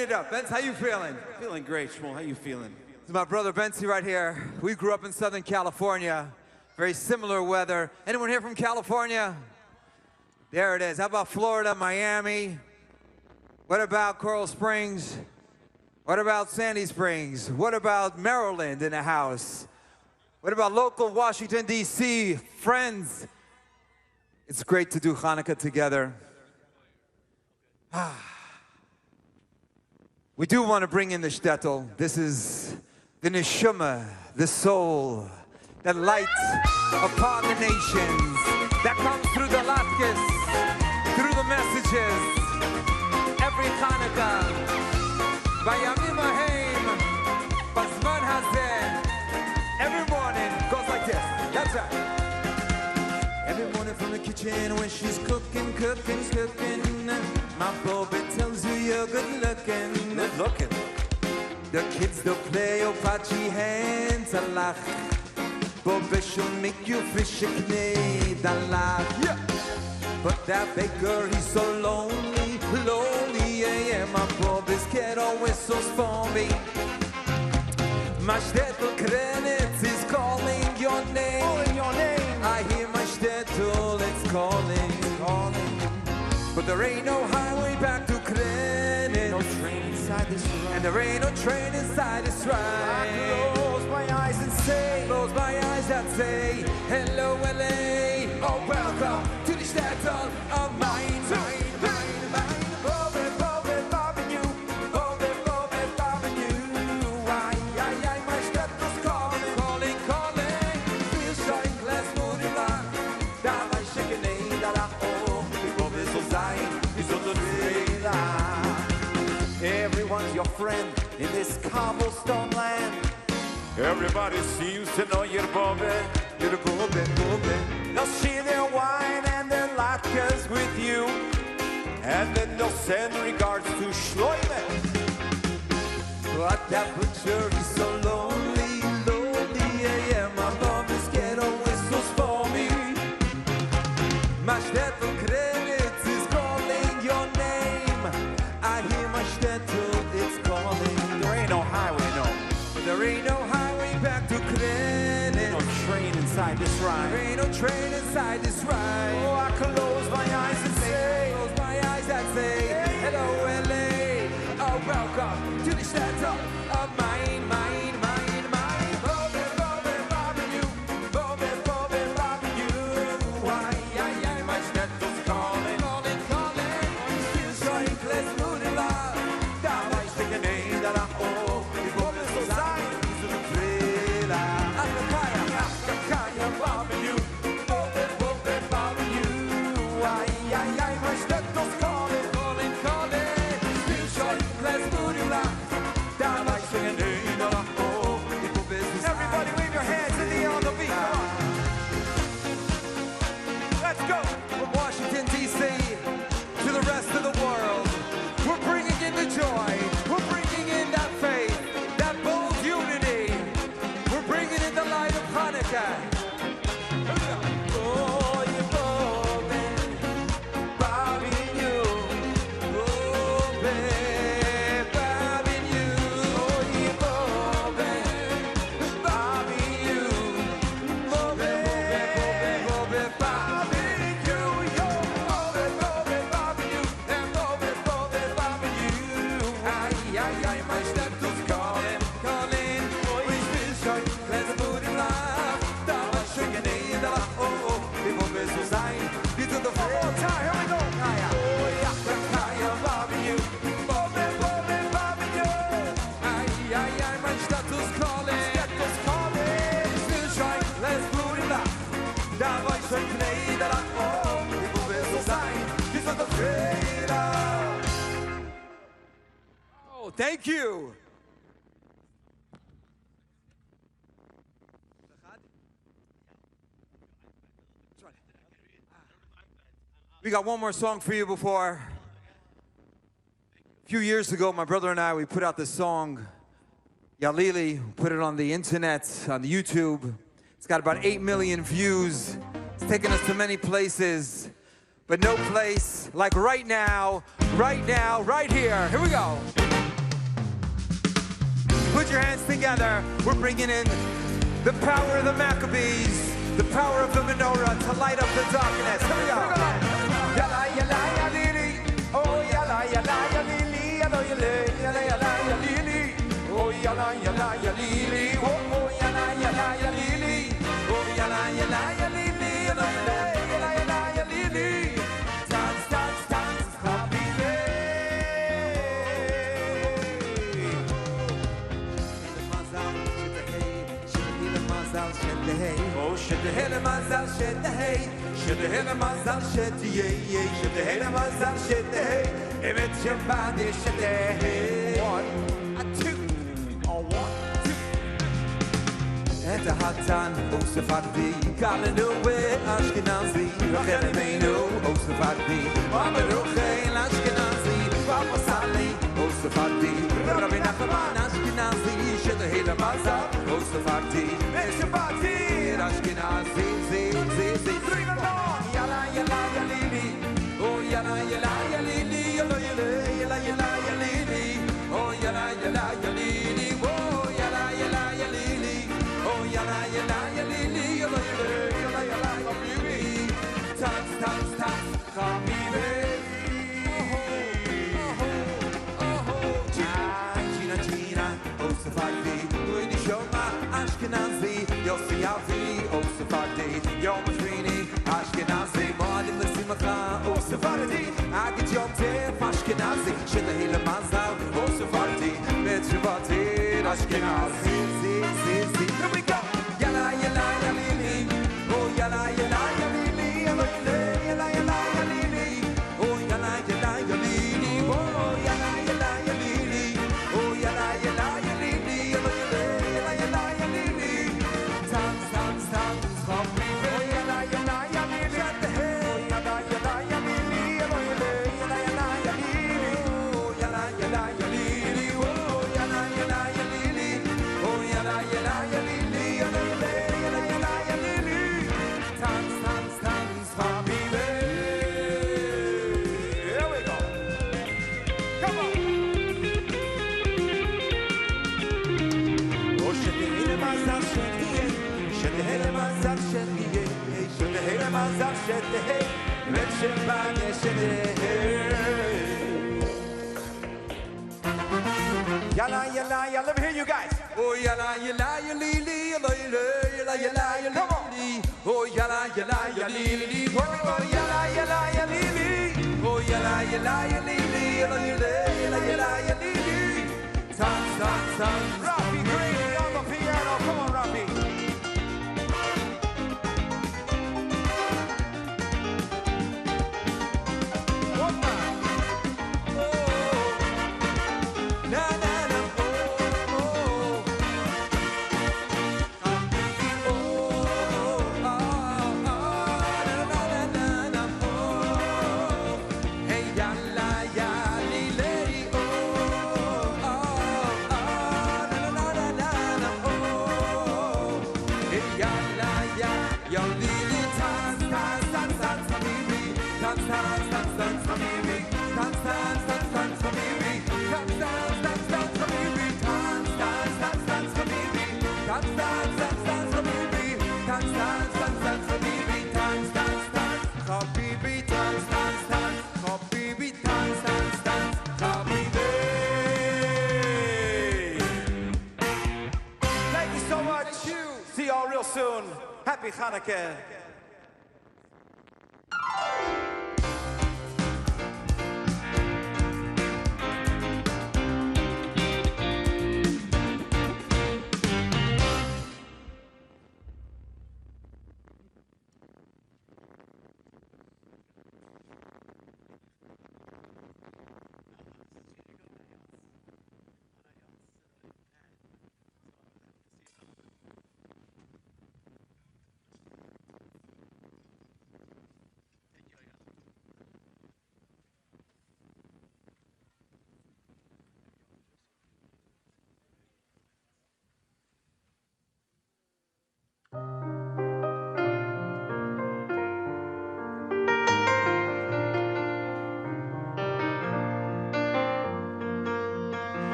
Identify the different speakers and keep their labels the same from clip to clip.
Speaker 1: it up. Benz, how you feeling?
Speaker 2: Feeling great, Shmuel. How you feeling?
Speaker 1: This is my brother Benzi right here. We grew up in Southern California. Very similar weather. Anyone here from California? There it is. How about Florida, Miami? What about Coral Springs? What about Sandy Springs? What about Maryland in the house? What about local Washington, D.C. friends? It's great to do Hanukkah together. We do want to bring in the shtetl. This is the neshama, the soul, that light upon the nations, that comes through the latkes, through the messages. Every Hanukkah, bayamim haim, bazman hazeh. Every morning goes like this. That's right. Every morning from the kitchen when she's cooking, my Bobby tells you you're good looking.
Speaker 2: Good looking.
Speaker 1: The kids don't play or patchy hands a lach. Bobby she'll make you fish a knee da lach. Yeah. But that baker, he's so lonely, yeah. My Bobby's kid always so stormy. My shtetl credits is calling your name.
Speaker 2: Calling your name.
Speaker 1: I hear my shtetl, it's calling. But there ain't no highway back to Krenin.
Speaker 2: No train inside this ride.
Speaker 1: And there ain't no train inside this ride.
Speaker 2: I close my eyes and say,
Speaker 1: close my eyes and say, hello LA. Oh, welcome to the shtetl of mine.
Speaker 2: Everyone's your friend in this cobblestone land. Everybody seems to know you're Bobby.
Speaker 1: You're Bobby.
Speaker 2: They'll share their wine and their latkes with you, and then they'll send regards to Shloime.
Speaker 1: But that butcher is so lonely, yeah. My Bobby's get always so stormy. My shtetl credits is calling your name. I hear my shtetl, it's calling.
Speaker 2: There ain't no highway, no.
Speaker 1: There ain't no highway back to Krenin.
Speaker 2: No train inside this ride.
Speaker 1: There ain't no train inside this ride.
Speaker 2: Oh, I close my eyes and say,
Speaker 1: close my eyes and say, hello LA. Oh, welcome to the shtetl of mine. Bobby, you. Bobby, you. Why, my shtetl's calling. It feels so let's move it up. Da vai shtekene da la o. Bobby so sein, so the trailer. Akakaya, Bobby, you. Bobby, you. Why, my shtetl's calling. It feels so let's move it up. Da vai shtekene da la o.
Speaker 2: everybody wave your hands in the air on the beat. Come on. Let's go.
Speaker 1: From Washington, D.C. to the rest of the world, we're bringing in the joy. We're bringing in that faith, that bold unity. We're bringing in the light of Hanukkah. Oh, you Bobby, Bobby, you. Bobby, you. Oh, you Bobby, Bobby, you. Bobby, Bobby, you. Yo, Bobby, you. And Bobby, you. Ay, my shtettl's calling. Oh, ich will schon, let's put it live. Da war shtekene da la o. Wir wollen so sein, wie zu der One
Speaker 2: more time, here we go.
Speaker 1: Oh, ja, Bobby, you. Bobby, you. Ay, my shtettl's calling. Ich will schon, let's put it live. Da war shtekene da la o. Wir wollen so sein, wie zu der Feder. Oh, thank you. We got one more song for you before. A few years ago, my brother and I, we put out this song, Yalili, put it on the internet, on the YouTube. It's got about 8 million views. It's taken us to many places, but no place like right now, right here. Here we go. Put your hands together. We're bringing in the power of the Maccabees, the power of the menorah to light up the darkness. Here we go. Yalla, yalla, yalili. Oh, yalla, yalla, yalili. Yalla, yalla, yalla, yalili. Oh, yalla, yalla, yalili. Oh, yalla, yalla, yalili. Oh, yalla, yalla, yalili. Yalla, yalla, yalla, yalili. Dance, dance, dance, habibi. Oh, shedehele mazal shedehei, shedehele mazal shedehei, shedehele mazal shedehei. Emet shemadi shedehei. 1, 2, 1, 2. Et hatan Sefardi, Kalenowe Ashkenazi, Rachelmeinu Sefardi, Amaruchein Ashkenazi, Papasali Sefardi, Rabbi Nachman Ashkenazi, Shedehele mazal Sefardi, Sefardi. Ashkenazi, zi, bring it on. Yalla, yalla, yalili. Oh, yalla, yalla, yalili. Yalla, yalla, yalla, yalili. Oh, yalla, yalla, yalili. Oh, yalla, yalla, yalili. Oh, yalla, yalla, yalili. Yalla, yalla, yalla, yalili. Dance, dance, dance, habibi. Gina, Gina, oh, Sefardi. Uini Shoma, Ashkenazi, Yossi Avi. Sefardi, Yom Shrini, Ashkenazi, Moadim L'Simcha, O Sefardi, Agit Yom Tef, Ashkenazi, Shedehele Mazal, O Sefardi, Mitzvati, Ashkenazi, zi. Here we go. Yalla, yalla, yalili. Oh, yalla, yalla, yalili. Yalla, yalla, yalla, yalili. Oh, yalla, yalla, yalili. Oh, yalla, yalla, yalili. Oh, yalla, yalla, yalili. Yalla, yalla, yalla, yalili. Dance, dance, dance. Yalla, yalla, yalla, let me hear you guys. Oh, yalla, yalla, yalili, yalla, yalla, yalla, yalili. Oh, yalla, yalla, yalili. Oh, yalla, yalla, yalili. Oh, yalla, yalla, yalili, yalla, yalla, yalla, yalili. Dance, dance, dance. Rafi Green on the piano. Come on, Rafi. Soon. Happy Hanukkah.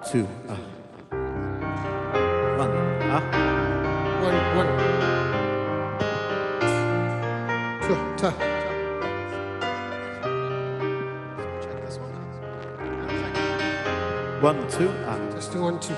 Speaker 3: 2, One,
Speaker 4: Two, ta.
Speaker 5: Check this one.
Speaker 3: 1, 2,
Speaker 4: Just do 1, 2.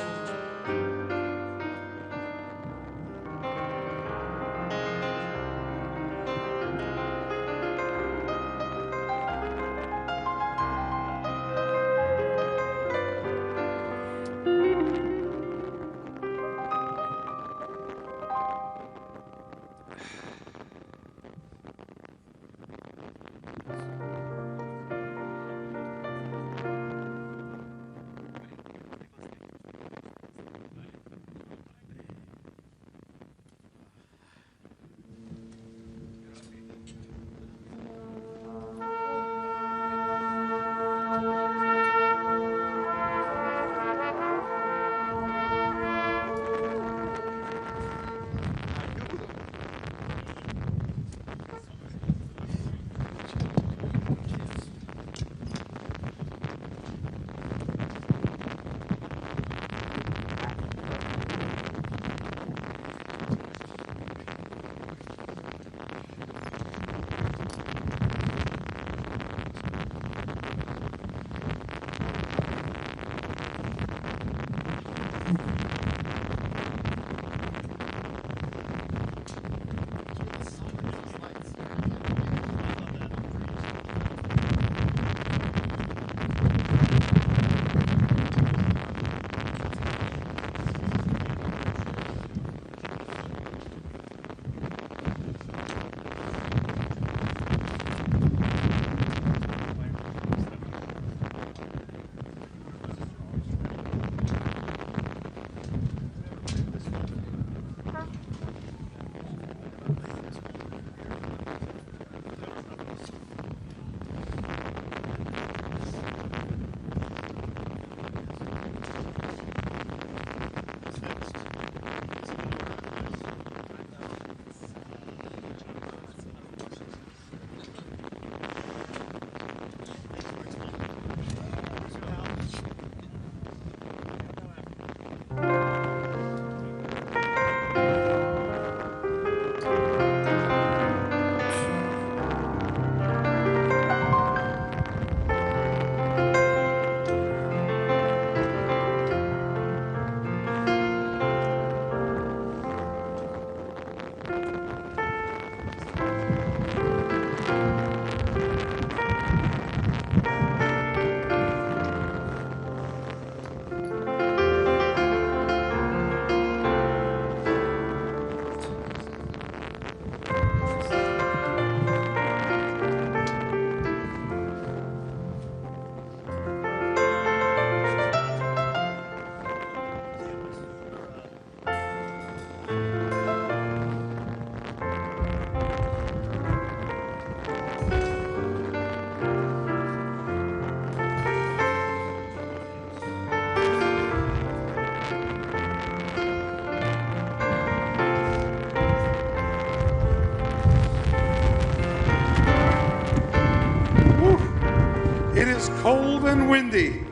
Speaker 6: Cold and windy.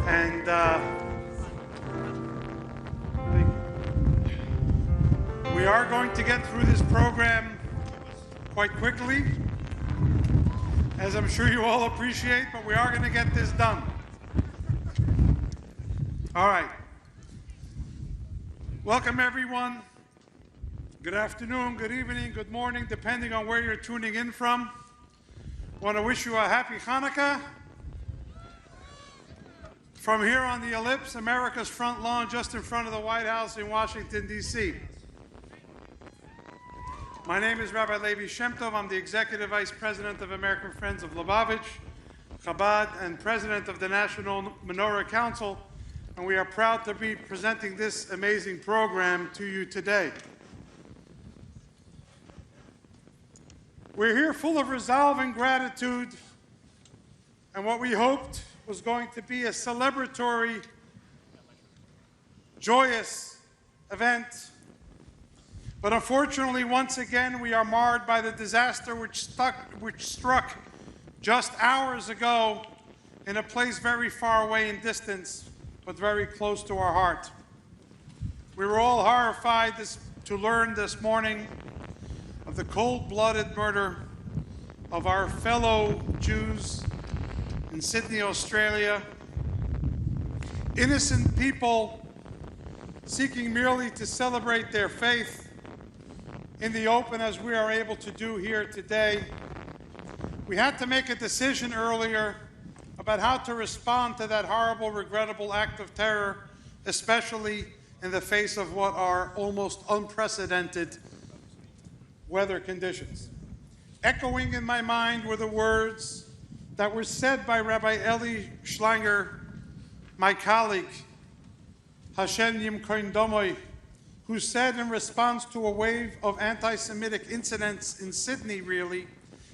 Speaker 6: And we are going to get through this program quite quickly, as I'm sure you all appreciate, but we are going to get this done. All right. Welcome, everyone. Good afternoon, good evening, good morning, depending on where you're tuning in from. I want to wish you a happy Hanukkah from here on the Ellipse, America's front lawn, just in front of the White House in Washington, D.C. My name is Rabbi Levi Shem Tov. I'm the Executive Vice President of American Friends of Lubavitch, Chabad, and President of the National Menorah Council, and we are proud to be presenting this amazing program to you today. We're here full of resolve and gratitude, and what we hoped was going to be a celebratory, joyous event. But unfortunately, once again, we are marred by the disaster which struck just hours ago in a place very far away in distance, but very close to our heart. We were all horrified to learn this morning of the cold-blooded murder of our fellow Jews in Sydney, Australia. Innocent people seeking merely to celebrate their faith in the open, as we are able to do here today. We had to make a decision earlier about how to respond to that horrible, regrettable act of terror, especially in the face of what are almost unprecedented weather conditions. Echoing in my mind were the words that were said by Rabbi Eli Schlanger, my colleague, Hashem Yimkoin Domoy, who said in response to a wave of anti-Semitic incidents in Sydney, really,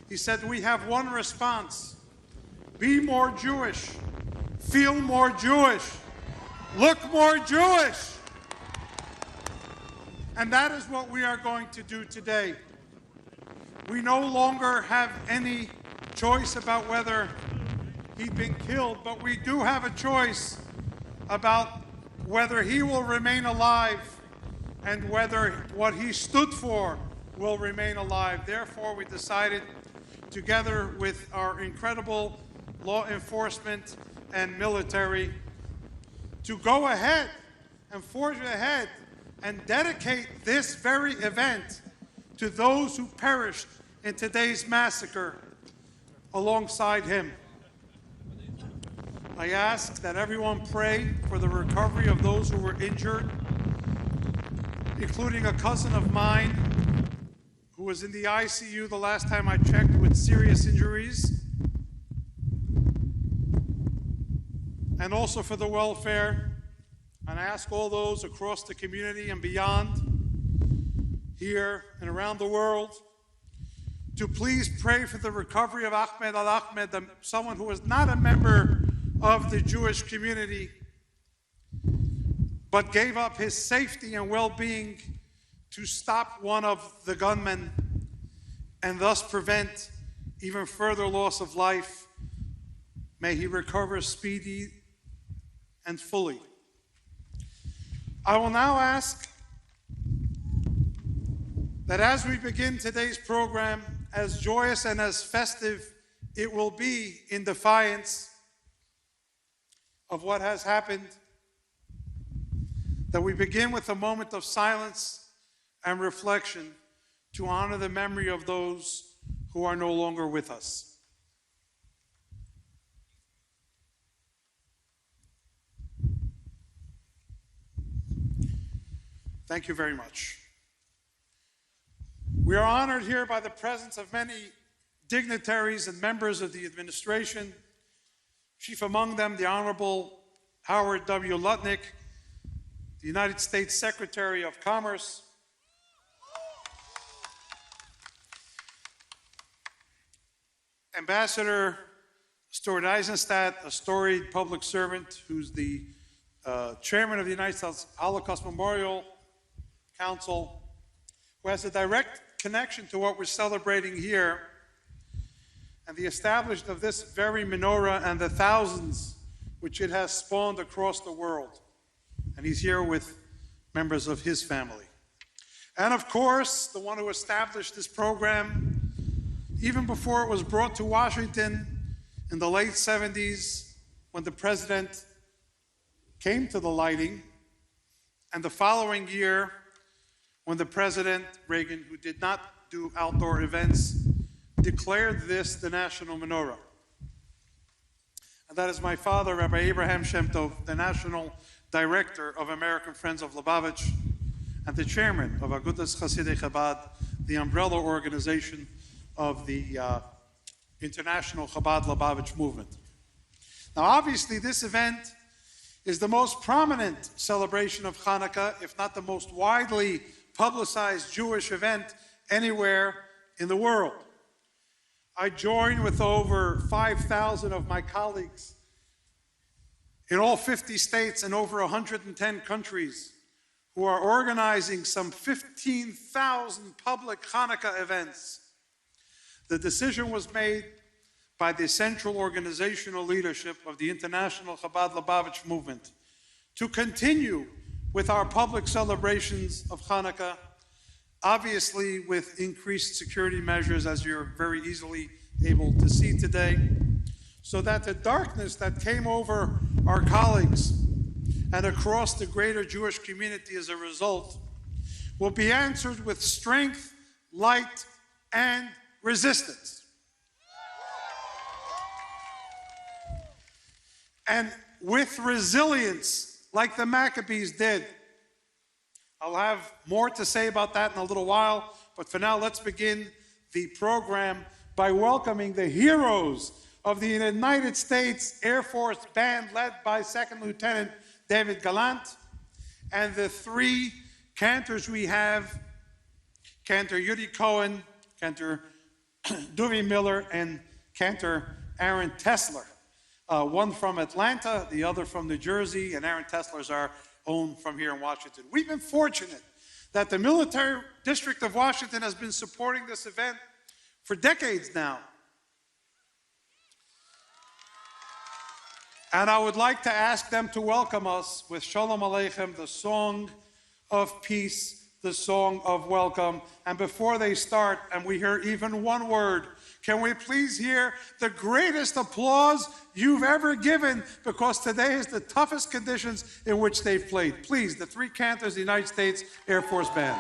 Speaker 6: he said, we have one response: be more Jewish, feel more Jewish, look more Jewish. And that is what we are going to do today. We no longer have any choice about whether he'd been killed, but we do have a choice about whether he will remain alive and whether what he stood for will remain alive. Therefore, we decided, together with our incredible law enforcement and military, to go ahead and forge ahead and dedicate this very event to those who perished in today's massacre alongside him. I ask that everyone pray for the recovery of those who were injured, including a cousin of mine who was in the ICU the last time I checked with serious injuries, and also for the welfare. And I ask all those across the community and beyond, here and around the world, to please pray for the recovery of Ahmed al-Ahmed, someone who was not a member of the Jewish community, but gave up his safety and well-being to stop one of the gunmen and thus prevent even further loss of life. May he recover speedy and fully. I will now ask that as we begin today's program, as joyous and as festive it will be in defiance of what has happened, that we begin with a moment of silence and reflection to honor the memory of those who are no longer with us. Thank you very much. We are honored here by the presence of many dignitaries and members of the administration, chief among them the Honorable Howard W. Lutnick, the United States Secretary of Commerce, Ambassador Stuart Eisenstadt, a storied public servant who's the chairman of the United States Holocaust Memorial Council, who has a direct connection to what we're celebrating here and the establishment of this very menorah and the thousands which it has spawned across the world. And he's here with members of his family. And of course, the one who established this program, even before it was brought to Washington in the late 70s, when the president came to the lighting, and the following year, when the President, Reagan, who did not do outdoor events, declared this the National Menorah. And that is my father, Rabbi Abraham Shem Tov, the National Director of American Friends of Lubavitch, and the Chairman of Agudas Chasidei Chabad, the umbrella organization of the International Chabad Lubavitch movement. Now, obviously, this event is the most prominent celebration of Hanukkah, if not the most widely publicized Jewish event anywhere in the world. I join with over 5,000 of my colleagues in all 50 states and over 110 countries who are organizing some 15,000 public Hanukkah events. The decision was made by the central organizational leadership of the International Chabad Lubavitch movement to continue with our public celebrations of Hanukkah, obviously with increased security measures, as you're very easily able to see today, so that the darkness that came over our colleagues and across the greater Jewish community as a result will be answered with strength, light, and resistance. And with resilience, like the Maccabees did. I'll have more to say about that in a little while, but for now, let's begin the program by welcoming the heroes of the United States Air Force Band, led by Second Lieutenant David Gallant, and the three cantors we have, Cantor Yudi Cohen, Cantor Duvi Miller, and Cantor Aaron Tesler. One from Atlanta, the other from New Jersey, and Aaron Tesler's our own from here in Washington. We've been fortunate that the Military District of Washington has been supporting this event for decades now. And I would like to ask them to welcome us with Shalom Aleichem, the song of peace, the song of welcome. And before they start, and we hear even one word, can we please hear the greatest applause you've ever given, because today is the toughest conditions in which they've played. Please, the three cantors of the United States Air Force Band.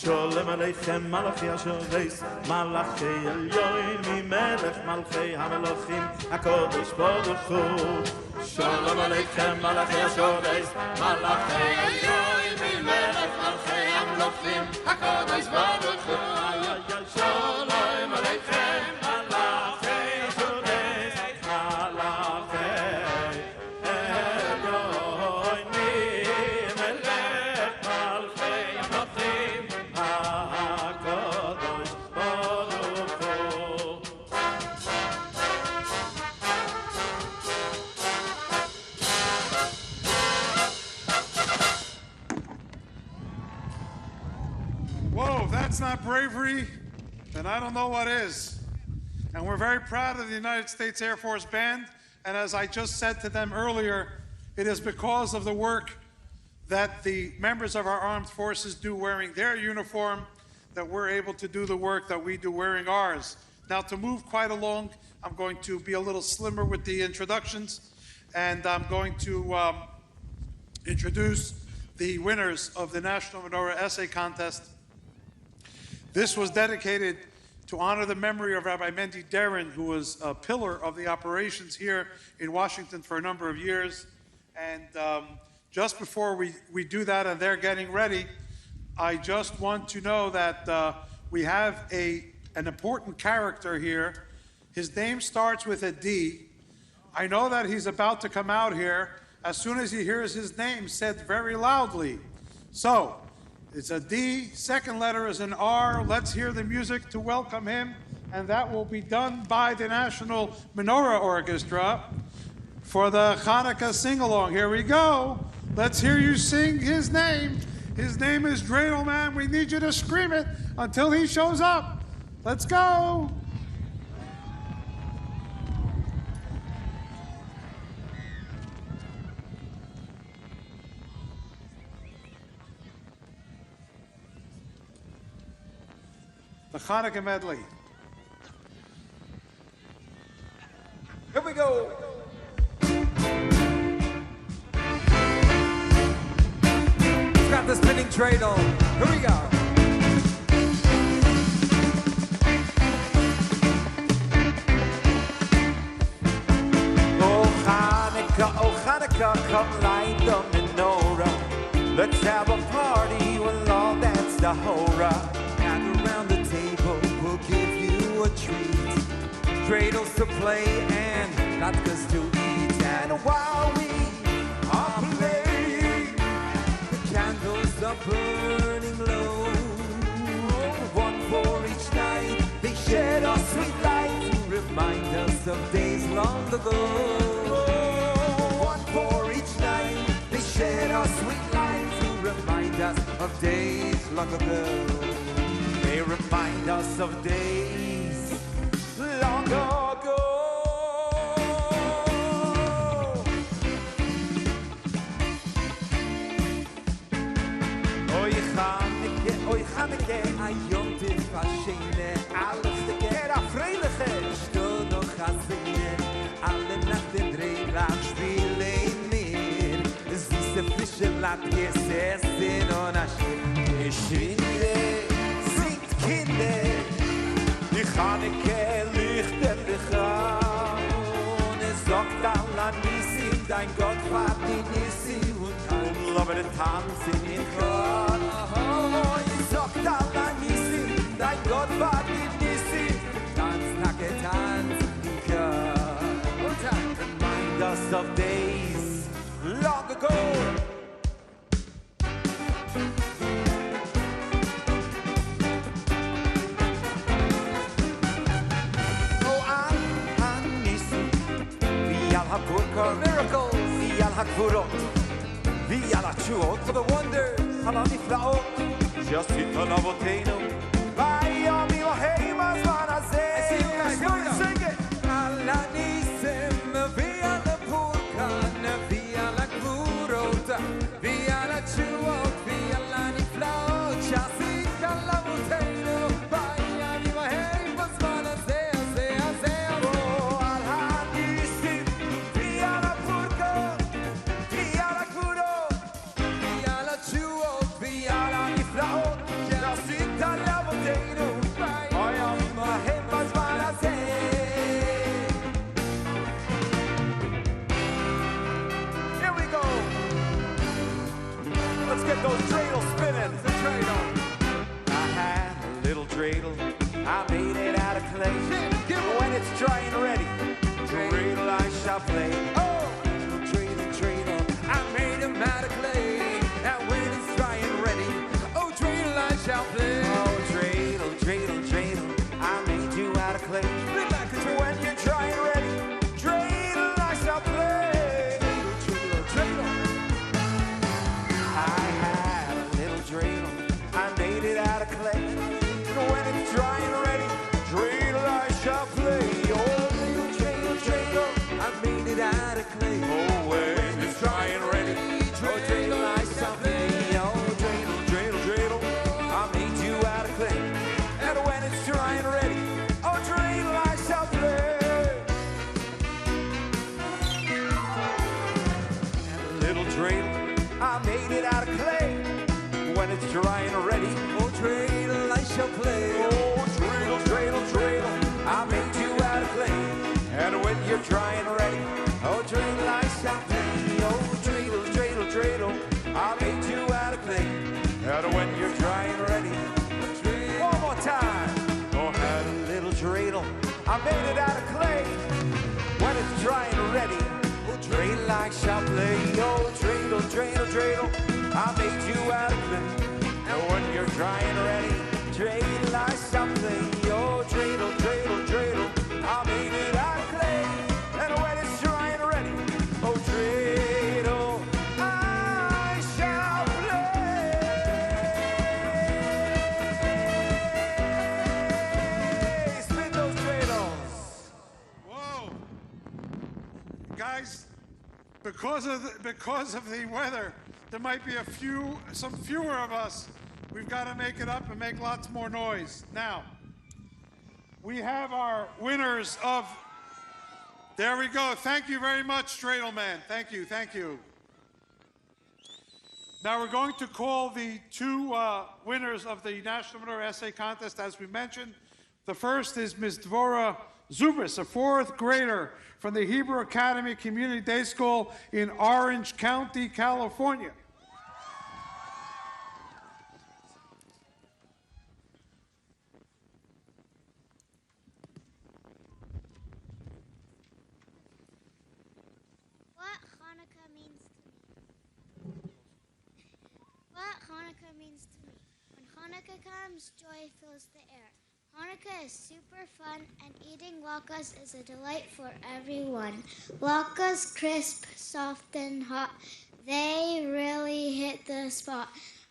Speaker 3: Sholem Aleichem Malachi Ashoreis Malachi Elyoim Melech Malchei HaMelochim HaKodesh Baruch Hu Sholem Aleichem Malachi Ashoreis Malachi Elyoim Melech Malchei HaMelochim HaKodesh Baruch Hu Sholem Aleichem Malachi Ashoreis Malachi Elyoim Melech Malchei HaMelochim
Speaker 6: Whoa, if that's not bravery, then I don't know what is. And we're very proud of the United States Air Force Band. And as I just said to them earlier, it is because of the work that the members of our armed forces do wearing their uniform that we're able to do the work that we do wearing ours. Now, to move quite along, I'm going to be a little slimmer with the introductions, and I'm going to introduce the winners of the National Menorah Essay Contest. This was dedicated to honor the memory of Rabbi Mendy Derin, who was a pillar of the operations here in Washington for a number of years. And just before we do that and they're getting ready, I just want to know that we have an important character here. His name starts with a D. I know that he's about to come out here, as soon as he hears his name said very loudly. So, it's a D, second letter is an R. Let's hear the music to welcome him, and that will be done by the National Menorah Orchestra for the Hanukkah sing-along. Here we go. Let's hear you sing his name. His name is Dreidel Man. We need you to scream it until he shows up. Let's go. The Hanukkah medley.
Speaker 1: Here we go. It's got the spinning dreidel. Here we go.
Speaker 2: Oh Hanukkah, come light the menorah. Let's have a party, we'll all dance the hora.
Speaker 1: Gather around the table, we'll give you a treat. Dreidels to play and latkes to eat.
Speaker 2: And while we are playing,
Speaker 1: the candles are burning low. One for each night, they shed our sweet light to remind us of days long ago.
Speaker 2: one for each night,
Speaker 1: They shed our sweet light to remind us of days long ago.
Speaker 2: they remind us of days long ago. Oy Hanukkah,
Speaker 1: Ayom tifashene, alles te
Speaker 2: er a freiliche.
Speaker 1: Sto noch hasene, alle Nachten dreilach spielen mir. Süße frische Latkes essen und aschen.
Speaker 2: Schwinde, singt Kinder, die Hanukkah lichtet dich an.
Speaker 1: Und es sagt Allah Nissim, dein Gott war die Nissim und
Speaker 2: Und lobe tanzen in Gott.
Speaker 1: sagt Allah Nissim, dein Gott war die Nissim. Tanz, nacke, tanz, in Chor. Und tanz.
Speaker 2: Remind us of days long ago. Oh, an Nissim, vi al ha'purkot,
Speaker 1: Miracles,
Speaker 2: vi al ha'kfurot, vi al ha'tshuot,
Speaker 1: for the wonders.
Speaker 2: על הנפלאות שעשית לאבותינו ביום אלוהים הזמן הזה.
Speaker 1: I see you guys, here we go.
Speaker 2: Sing it.
Speaker 1: על הניסים ועל הפורקן ועל הגבורות ועל התשועות ועל הנפלאות שעשית לאבותינו בימים ההם בזמן הזה, הזה, הזה.
Speaker 2: על הניסים ועל הפורקן ועל הגבורות
Speaker 1: ועל התשועות
Speaker 2: ועל הנפלאות שעשית לאבותינו בימים ההם בזמן הזה. Here we go. Let's get those dreidels spinning.
Speaker 1: the dreidel.
Speaker 2: I had a little dreidel. I made it out of clay.
Speaker 1: Give it.
Speaker 2: When it's dry and ready, dreidel I shall play.
Speaker 1: Oh, dreidel, dreidel, I made him out of clay. And when it's dry and ready, oh, dreidel, I shall play.
Speaker 2: Oh, dreidel, dreidel, dreidel, I made you out of clay.
Speaker 1: Spin like a dreidel.
Speaker 2: When you're dry and ready, dreidel I shall play.
Speaker 1: Dreidel, dreidel.
Speaker 2: I had a little dreidel. I made it out of clay. When it's dry and ready, dreidel I shall play. Oh, little dreidel, dreidel,
Speaker 1: I made it out of clay.
Speaker 2: oh, when it's dry and ready, oh, dreidel I shall play. Oh, dreidel, dreidel, dreidel, I made you out of clay. And when it's dry and ready, oh, dreidel I shall play. And a little dreidel, I made it out of clay. When it's dry and ready,
Speaker 1: Oh, dreidel, I shall play.
Speaker 2: oh, dreidel, dreidel, dreidel, I made you out of clay. And when you're dry and ready, oh, dreidel, I shall play. Oh, dreidel, dreidel, dreidel, I made you out of clay. And when you're dry and ready, one more time. Oh, had a little dreidel, I made it out of clay. When it's dry and ready, oh, dreidel, I shall play. dreidel, I made you out of clay. And when you're dry and ready, dreidel like something. Oh, dreidel, dreidel, dreidel, I made it out of clay. And when it's dry and ready, oh, dreidel, I shall play. Spin those dreidels.
Speaker 6: Whoa. Guys, because of the weather, there might be some fewer of us. We've got to make it up and make lots more noise. Now, we have our winners of, there we go. Thank you very much, Dreidel Man. Thank you, thank you. Now we're going to call the two winners of the National Menorah Essay Contest, as we mentioned. The first is Ms. Dvorah Zubris, a fourth grader from the Hebrew Academy Community Day School in Orange County, California.
Speaker 7: What Hanukkah means to me. What Hanukkah means to me. When Hanukkah comes, joy fills the air. Hanukkah is super fun, and eating latkes is a delight for everyone. Latkes, crisp, soft, and hot, they really hit the spot.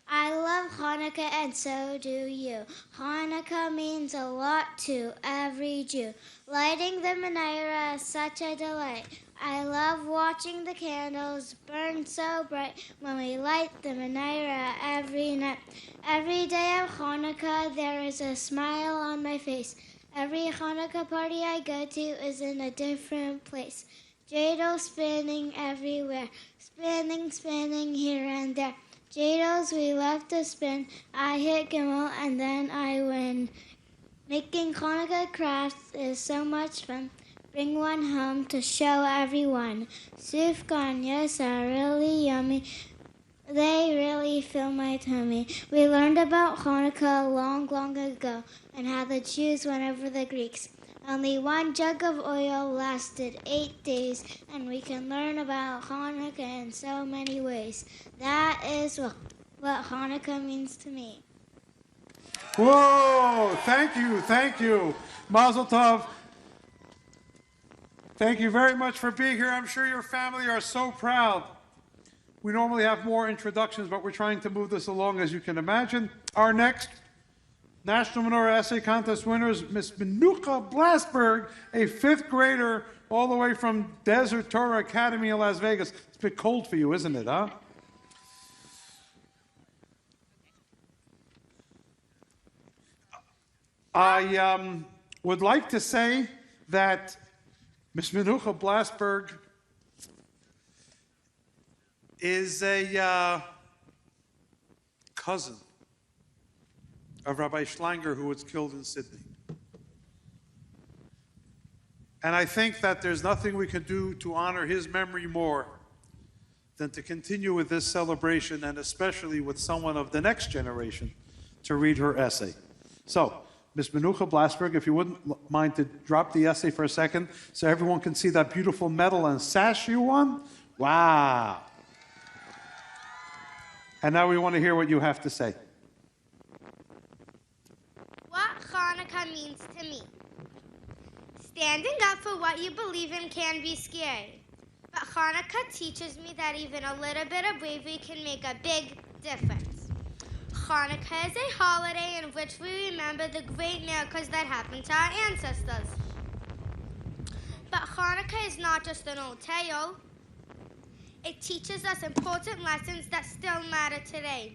Speaker 7: I love Hanukkah, and so do you. Hanukkah means a lot to every Jew. Lighting the menorah is such a delight. I love watching the candles burn so bright when we light the menorah every night. Every day of Hanukkah, there is a smile on my face. Every Hanukkah party I go to is in a different place. Dreidel spinning everywhere, spinning, spinning here and there. Dreidels we love to spin. I hit Gimel and then I win. Making Hanukkah crafts is so much fun. Bring one home to show everyone. Sufganiyos are really yummy. They really fill my tummy. We learned about Hanukkah long, long ago and how the Jews went over the Greeks. Only one jug of oil lasted 8 days, and we can learn about Hanukkah in so many ways. That is what Hanukkah means to me.
Speaker 6: Whoa, thank you, thank you. Mazel tov. Thank you very much for being here. I'm sure your family are so proud. We normally have more introductions, but we're trying to move this along, as you can imagine. Our next National Menorah Essay Contest winner is Miss Menucha Blasberg, a fifth grader all the way from Desert Torah Academy in Las Vegas. It's a bit cold for you, isn't it, huh? I would like to say that Miss Menucha Blasberg is a cousin of Rabbi Schlanger, who was killed in Sydney. And I think that there's nothing we can do to honor his memory more than to continue with this celebration, and especially with someone of the next generation to read her essay. So, Ms. Menucha Blasberg, if you wouldn't mind to drop the essay for a second so everyone can see that beautiful medal and sash you won. Wow. And now we want to hear what you have to say.
Speaker 7: What Hanukkah means to me. Standing up for what you believe in can be scary. But Hanukkah teaches me that even a little bit of bravery can make a big difference. Hanukkah is a holiday in which we remember the great miracles that happened to our ancestors. But Hanukkah is not just an old tale. It teaches us important lessons that still matter today.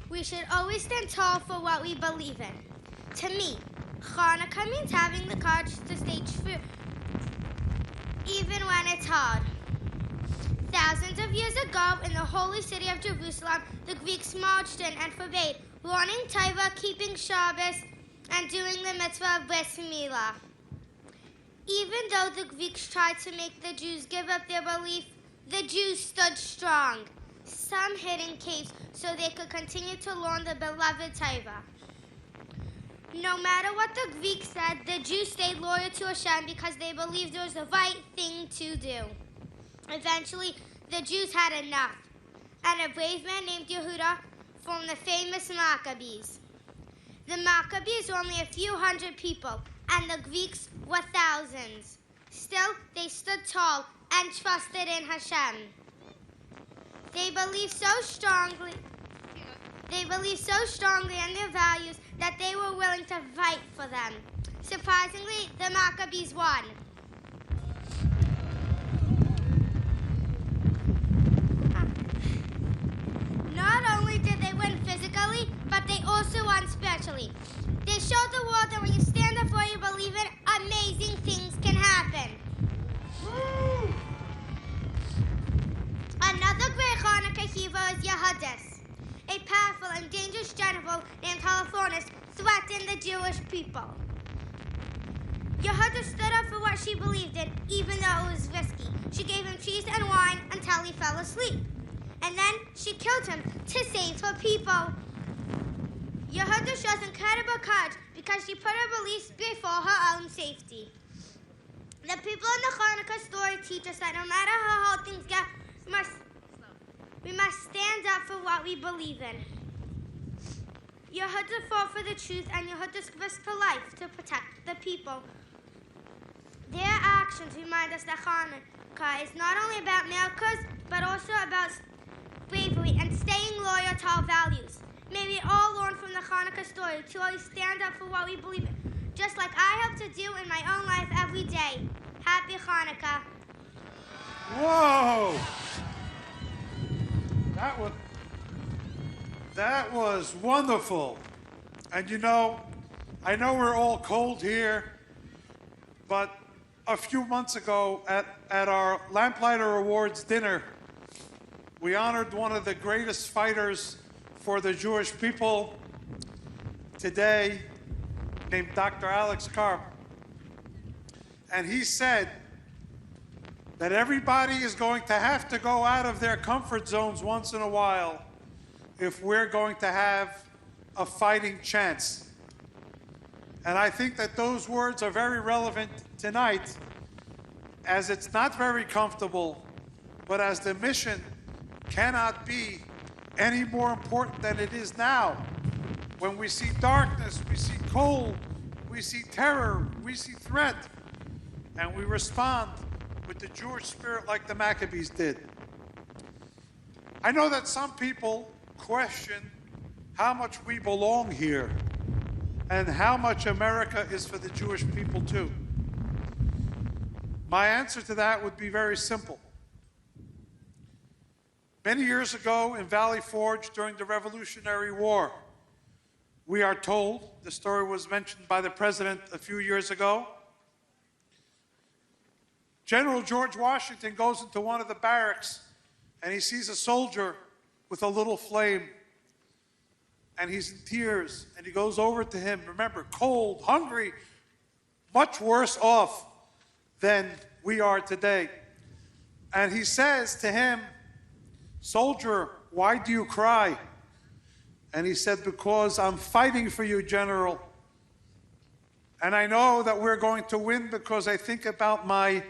Speaker 7: We should always stand tall for what we believe in. To me, Hanukkah means having the courage to stay true, even when it's hard. Thousands of years ago, in the holy city of Jerusalem, the Greeks marched in and forbade learning Torah, keeping Shabbos, and doing the mitzvah of Bris Milah. Even though the Greeks tried to make the Jews give up their belief, the Jews stood strong. Some hid in caves so they could continue to learn the beloved Torah. No matter what the Greeks said, the Jews stayed loyal to Hashem because they believed it was the right thing to do. Eventually, the Jews had enough.
Speaker 8: and a brave man named Yehuda formed the famous Maccabees. The Maccabees were only a few hundred people, and the Greeks were thousands. Still, they stood tall and trusted in Hashem. They believed so strongly in their values that they were willing to fight for them. Surprisingly, the Maccabees won. Not only did they win physically, but they also won spiritually. They showed the world that when you stand up for what you believe in, amazing things can happen. Another great Hanukkah hero is Yehudis. A powerful and dangerous general named Holofernes threatened the Jewish people. Yehuda stood up for what she believed in, even though it was risky. She gave him cheese and wine until he fell asleep. And then she killed him to save her people. Yehuda shows incredible courage because she put her beliefs before her own safety. The people in the Hanukkah story teach us that no matter how hard things get, we must stand up for what we believe in. Yehuda fought for the truth, and Yehuda risked her life to protect the people. Their actions remind us that Hanukkah is not only about miracles, but also about bravery and staying loyal to our values. May we all learn from the Hanukkah story to always stand up for what we believe in, just like I hope to do in my own life every day. Happy Hanukkah.
Speaker 6: Whoa! That was wonderful. And you know, I know we're all cold here, but a few months ago at our Lamplighter Awards dinner, we honored one of the greatest fighters for the Jewish people today, named Dr. Alex Karp. And he said that everybody is going to have to go out of their comfort zones once in a while if we're going to have a fighting chance. And I think that those words are very relevant tonight, as it's not very comfortable, but as the mission cannot be any more important than it is now. When we see darkness, we see cold, we see terror, we see threat, and we respond with the Jewish spirit like the Maccabees did. I know that some people question how much we belong here and how much America is for the Jewish people too. My answer to that would be very simple. Many years ago in Valley Forge during the Revolutionary War, we are told, the story was mentioned by the president a few years ago, General George Washington goes into one of the barracks and he sees a soldier with a little flame and he's in tears, and he goes over to him, remember, cold, hungry, much worse off than we are today. And he says to him, "Soldier, why do you cry?" And he said, "Because I'm fighting for you, General. And I know that we're going to win because I think about my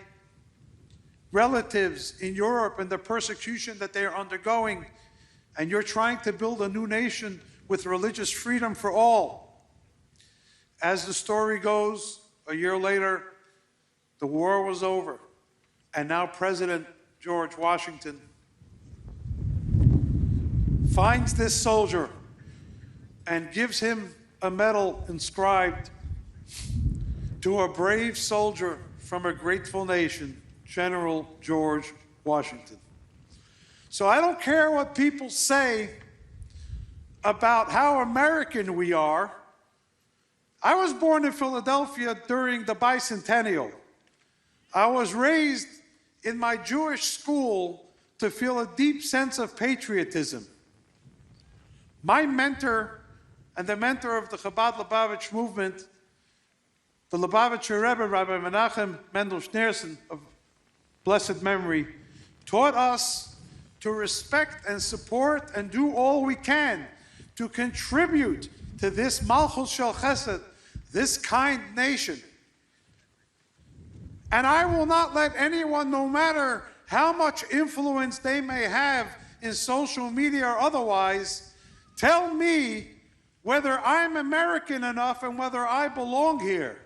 Speaker 6: relatives in Europe and the persecution that they are undergoing. And you're trying to build a new nation with religious freedom for all." As the story goes, a year later, the war was over. And now President George Washington finds this soldier and gives him a medal inscribed, "To a brave soldier from a grateful nation, General George Washington." So I don't care what people say about how American we are. I was born in Philadelphia during the bicentennial. I was raised in my Jewish school to feel a deep sense of patriotism. My mentor and the mentor of the Chabad Lubavitch movement, the Lubavitcher Rebbe, Rabbi Menachem Mendel Schneerson of blessed memory, taught us to respect and support and do all we can to contribute to this Malchus Shel Chesed, this kind nation. And I will not let anyone, no matter how much influence they may have in social media or otherwise tell me whether I'm American enough and whether I belong here.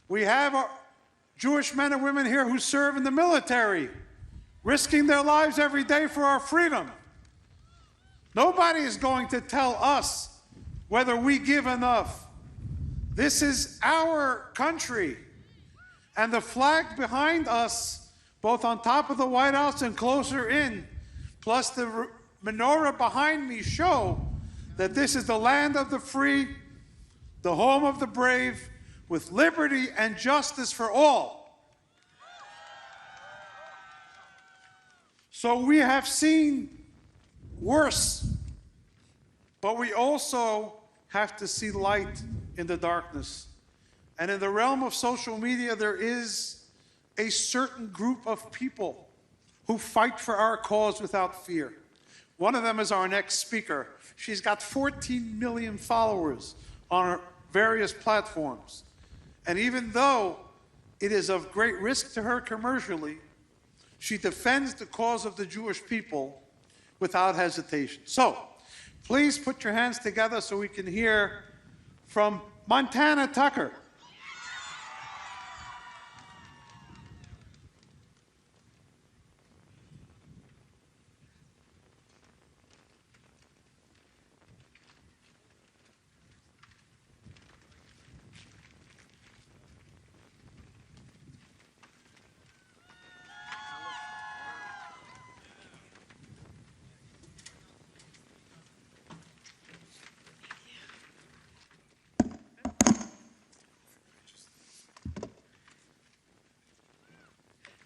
Speaker 6: We have Jewish men and women here who serve in the military, risking their lives every day for our freedom. Nobody is going to tell us whether we give enough. This is our country. And the flag behind us, both on top of the White House and closer in, plus the menorah behind me, show that this is the land of the free, the home of the brave, with liberty and justice for all. So we have seen worse, but we also have to see light in the darkness. And in the realm of social media, there is a certain group of people who fight for our cause without fear. One of them is our next speaker. She's got 14 million followers on her various platforms. And even though it is of great risk to her commercially, she defends the cause of the Jewish people without hesitation. So, please put your hands together so we can hear from Montana Tucker.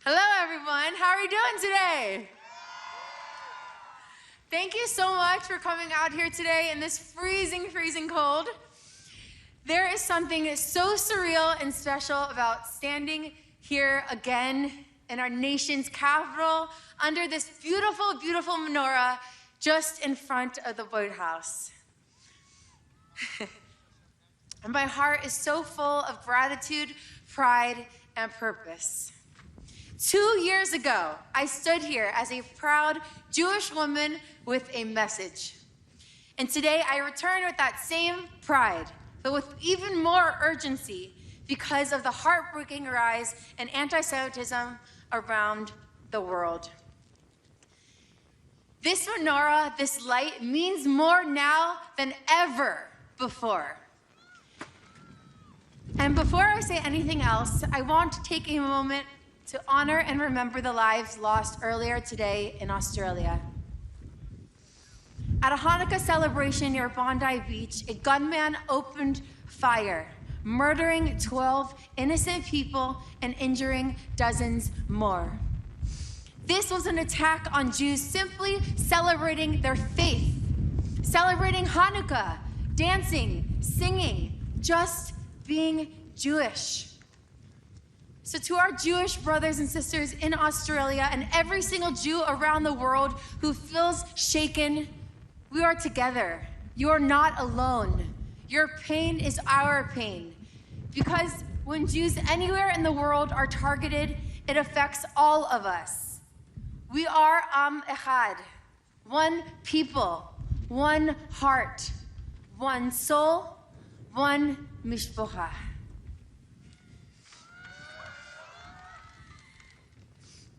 Speaker 9: Hello, everyone. How are you doing today? Thank you so much for coming out here today in this freezing, freezing cold. There is something so surreal and special about standing here again in our nation's capital under this beautiful, beautiful menorah just in front of the White House. And my heart is so full of gratitude, pride, and purpose. 2 years ago, I stood here as a proud Jewish woman with a message. And today I return with that same pride, but with even more urgency because of the heartbreaking rise in anti-Semitism around the world. This menorah, this light, means more now than ever before. And before I say anything else, I want to take a moment to honor and remember the lives lost earlier today in Australia. At a Hanukkah celebration near Bondi Beach, a gunman opened fire, murdering 12 innocent people and injuring dozens more. This was an attack on Jews simply celebrating their faith, celebrating Hanukkah, dancing, singing, just being Jewish. So to our Jewish brothers and sisters in Australia and every single Jew around the world who feels shaken, we are together. You are not alone. Your pain is our pain. Because when Jews anywhere in the world are targeted, it affects all of us. We are Am Echad, one people, one heart, one soul, one mishpocha.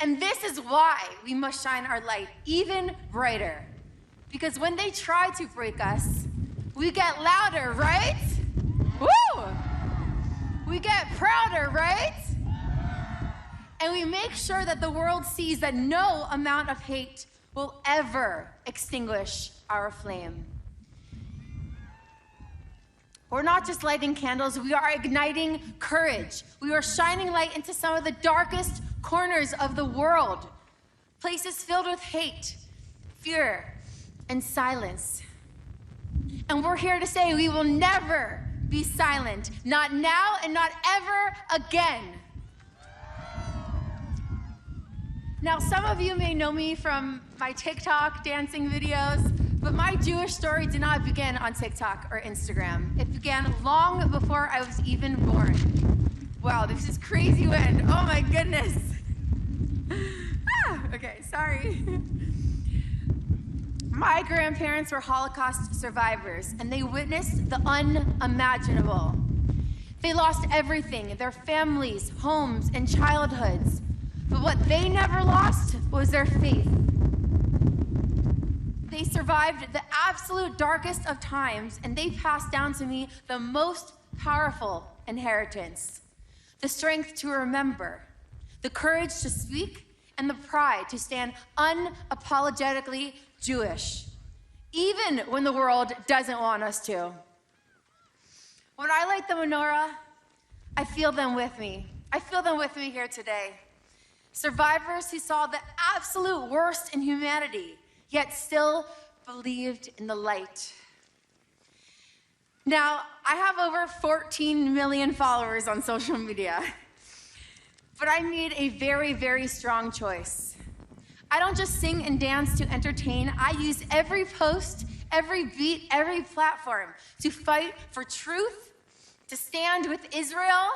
Speaker 9: And this is why we must shine our light even brighter. Because when they try to break us, we get louder, right? Woo! We get prouder, right? And we make sure that the world sees that no amount of hate will ever extinguish our flame. We're not just lighting candles, we are igniting courage. We are shining light into some of the darkest corners of the world, places filled with hate, fear, and silence. And we're here to say we will never be silent, not now and not ever again. Now, some of you may know me from my TikTok dancing videos, but my Jewish story did not begin on TikTok or Instagram. It began long before I was even born. Wow, this is crazy wind. Oh my goodness. Okay, sorry. My grandparents were Holocaust survivors, and they witnessed the unimaginable. They lost everything, their families, homes, and childhoods. But what they never lost was their faith. They survived the absolute darkest of times, and they passed down to me the most powerful inheritance: the strength to remember, the courage to speak, and the pride to stand unapologetically Jewish, even when the world doesn't want us to. When I light the menorah, I feel them with me. I feel them with me here today. Survivors who saw the absolute worst in humanity, yet still believed in the light. Now, I have over 14 million followers on social media, but I made a very, very strong choice. I don't just sing and dance to entertain. I use every post, every beat, every platform to fight for truth, to stand with Israel,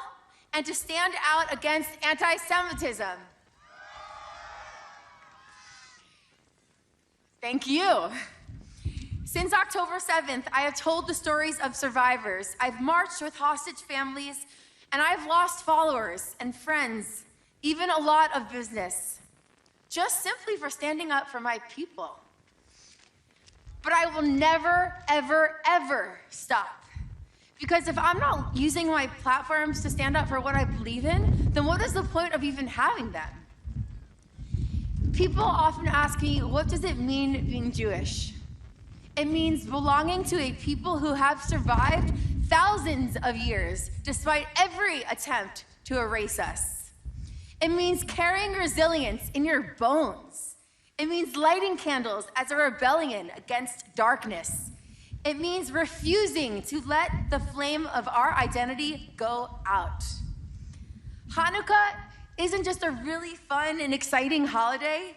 Speaker 9: and to stand out against anti-Semitism. Thank you. Since October 7th, I have told the stories of survivors. I've marched with hostage families, and I've lost followers and friends, even a lot of business, just simply for standing up for my people. But I will never, ever, ever stop. Because if I'm not using my platforms to stand up for what I believe in, then what is the point of even having them? People often ask me, what does it mean being Jewish? It means belonging to a people who have survived thousands of years, despite every attempt to erase us. It means carrying resilience in your bones. It means lighting candles as a rebellion against darkness. It means refusing to let the flame of our identity go out. Hanukkah isn't just a really fun and exciting holiday,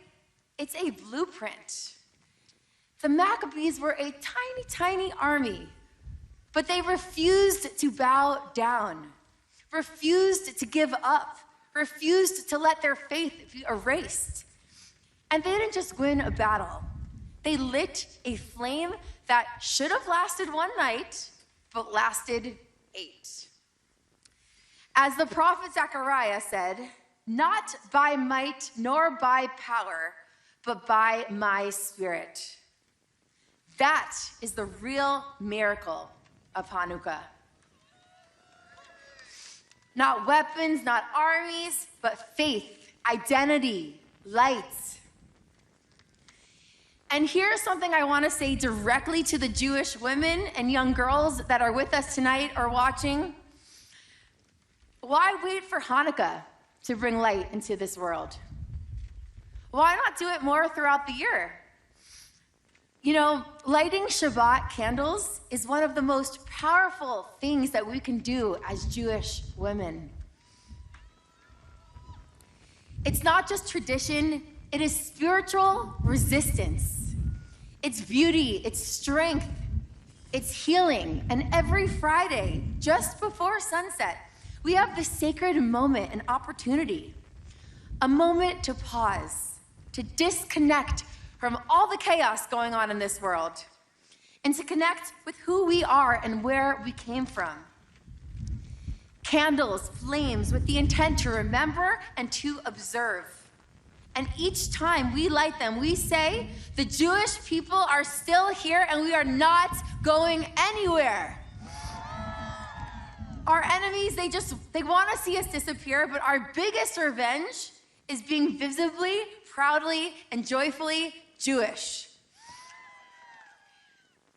Speaker 9: it's a blueprint. The Maccabees were a tiny, tiny army, but they refused to bow down, refused to give up, refused to let their faith be erased. And they didn't just win a battle. They lit a flame that should have lasted one night, but lasted 8. As the prophet Zechariah said, "Not by might nor by power, but by my spirit." That is the real miracle of Hanukkah. Not weapons, not armies, but faith, identity, light. And here's something I want to say directly to the Jewish women and young girls that are with us tonight or watching. Why wait for Hanukkah to bring light into this world? Why not do it more throughout the year? You know, lighting Shabbat candles is one of the most powerful things that we can do as Jewish women. It's not just tradition, it is spiritual resistance. It's beauty, it's strength, it's healing. And every Friday, just before sunset, we have this sacred moment and opportunity, a moment to pause, to disconnect from all the chaos going on in this world, and to connect with who we are and where we came from. Candles, flames, with the intent to remember and to observe. And each time we light them, we say, the Jewish people are still here and we are not going anywhere. Our enemies, they want to see us disappear, but our biggest revenge is being visibly, proudly, and joyfully Jewish.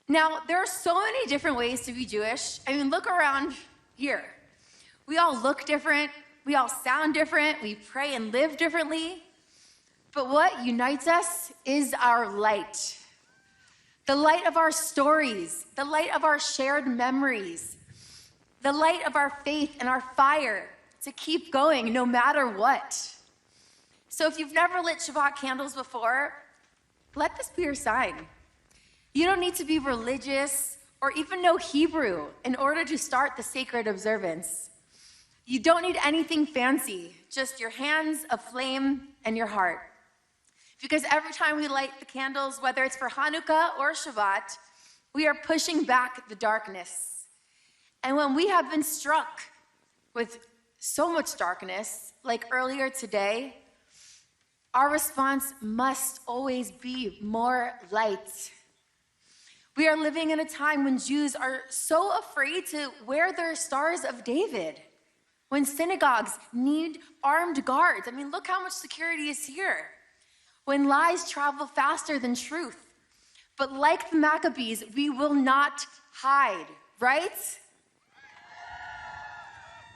Speaker 9: Now, there are so many different ways to be Jewish. I mean, look around here. We all look different, we all sound different, we pray and live differently. But what unites us is our light. The light of our stories, the light of our shared memories, the light of our faith and our fire to keep going no matter what. So if you've never lit Shabbat candles before, let this be your sign. You don't need to be religious or even know Hebrew in order to start the sacred observance. You don't need anything fancy, just your hands, a flame, and your heart. Because every time we light the candles, whether it's for Hanukkah or Shabbat, we are pushing back the darkness. And when we have been struck with so much darkness, like earlier today, our response must always be more light. We are living in a time when Jews are so afraid to wear their stars of David, when synagogues need armed guards. I mean, look how much security is here. When lies travel faster than truth. But like the Maccabees, we will not hide, right?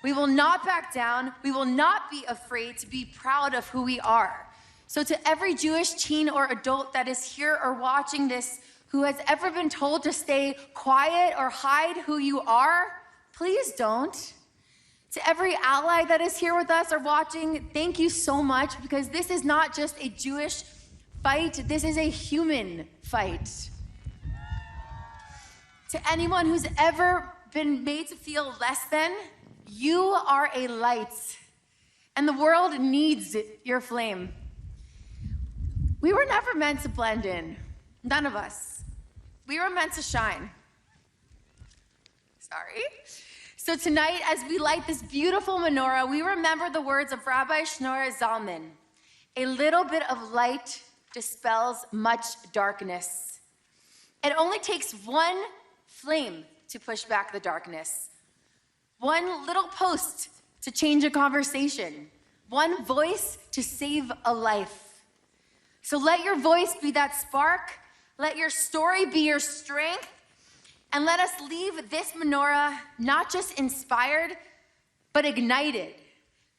Speaker 9: We will not back down. We will not be afraid to be proud of who we are. So to every Jewish teen or adult that is here or watching this who has ever been told to stay quiet or hide who you are, please don't. To every ally that is here with us or watching, thank you so much, because this is not just a Jewish fight, this is a human fight. To anyone who's ever been made to feel less than, you are a light, and the world needs your flame. We were never meant to blend in, none of us. We were meant to shine. Sorry. So tonight, as we light this beautiful menorah, we remember the words of Rabbi Shneur Zalman. A little bit of light dispels much darkness. It only takes one flame to push back the darkness. One little post to change a conversation. One voice to save a life. So let your voice be that spark. Let your story be your strength. And let us leave this menorah not just inspired, but ignited.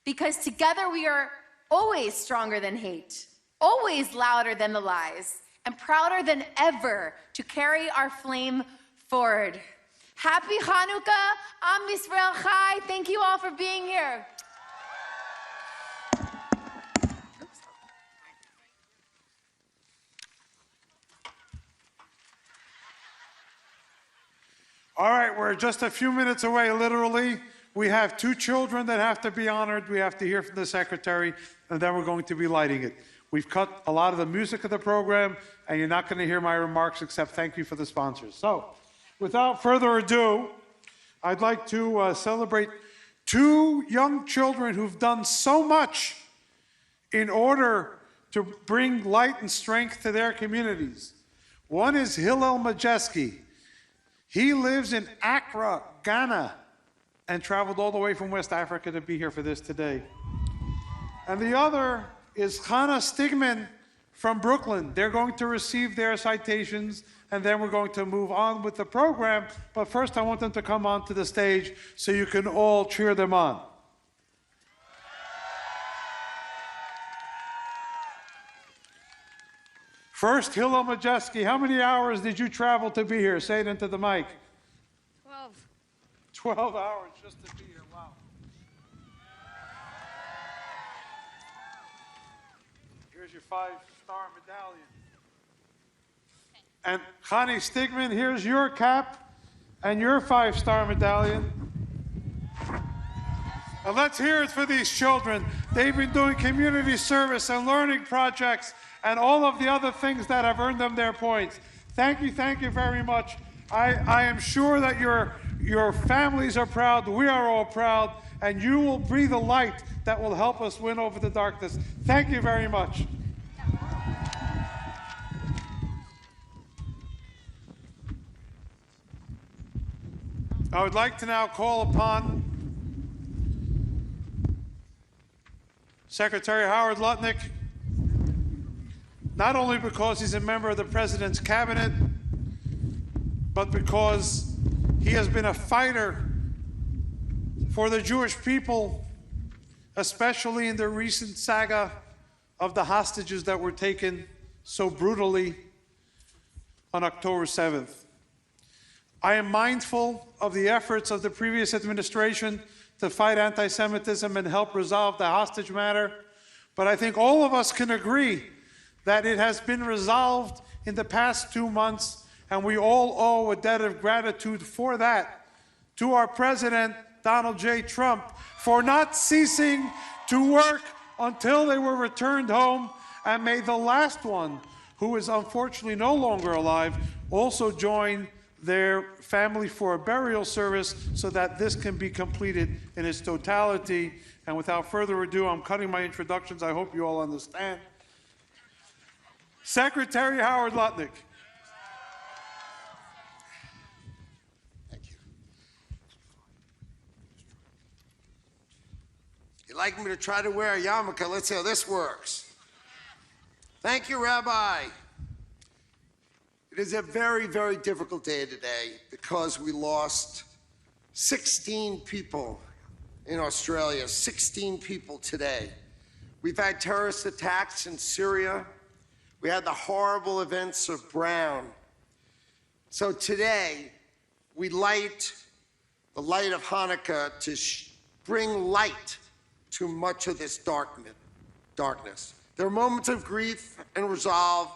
Speaker 9: Because together we are always stronger than hate, always louder than the lies, and prouder than ever to carry our flame forward. Happy Hanukkah, Am Yisrael Chai. Thank you all for being here.
Speaker 6: All right, we're just a few minutes away, literally. We have two children that have to be honored. We have to hear from the secretary, and then we're going to be lighting it. We've cut a lot of the music of the program, and you're not going to hear my remarks except thank you for the sponsors. So, without further ado, I'd like to celebrate two young children who've done so much in order to bring light and strength to their communities. One is Hillel Majeski. He lives in Accra, Ghana, and traveled all the way from West Africa to be here for this today. And the other is Hannah Stigman from Brooklyn. They're going to receive their citations, and then we're going to move on with the program. But first, I want them to come onto the stage so you can all cheer them on. First, Hillel Majeski, how many hours did you travel to be here? Say it into the mic.
Speaker 10: 12.
Speaker 6: 12 hours just to be here, wow. Here's your 5-star medallion. And Connie Stigman, here's your cap and your 5-star medallion. And let's hear it for these children. They've been doing community service and learning projects and all of the other things that have earned them their points. Thank you very much. I am sure that your families are proud, we are all proud, and you will be the light that will help us win over the darkness. Thank you very much. I would like to now call upon Secretary Howard Lutnick, not only because he's a member of the President's cabinet, but because he has been a fighter for the Jewish people, especially in the recent saga of the hostages that were taken so brutally on October 7th. I am mindful of the efforts of the previous administration to fight anti-Semitism and help resolve the hostage matter, but I think all of us can agree that it has been resolved in the past 2 months, and we all owe a debt of gratitude for that to our President, Donald J. Trump, for not ceasing to work until they were returned home, and may the last one, who is unfortunately no longer alive, also join their family for a burial service so that this can be completed in its totality. And without further ado, I'm cutting my introductions. I hope you all understand. Secretary Howard Lutnick.
Speaker 10: Thank you. You'd like me to try to wear a yarmulke? Let's see how this works. Thank you, Rabbi. It is a very, very difficult day today because we lost 16 people in Australia, 16 people today. We've had terrorist attacks in Syria. We had the horrible events of Brown. So today, we light the light of Hanukkah to bring light to much of this darkness. There are moments of grief and resolve,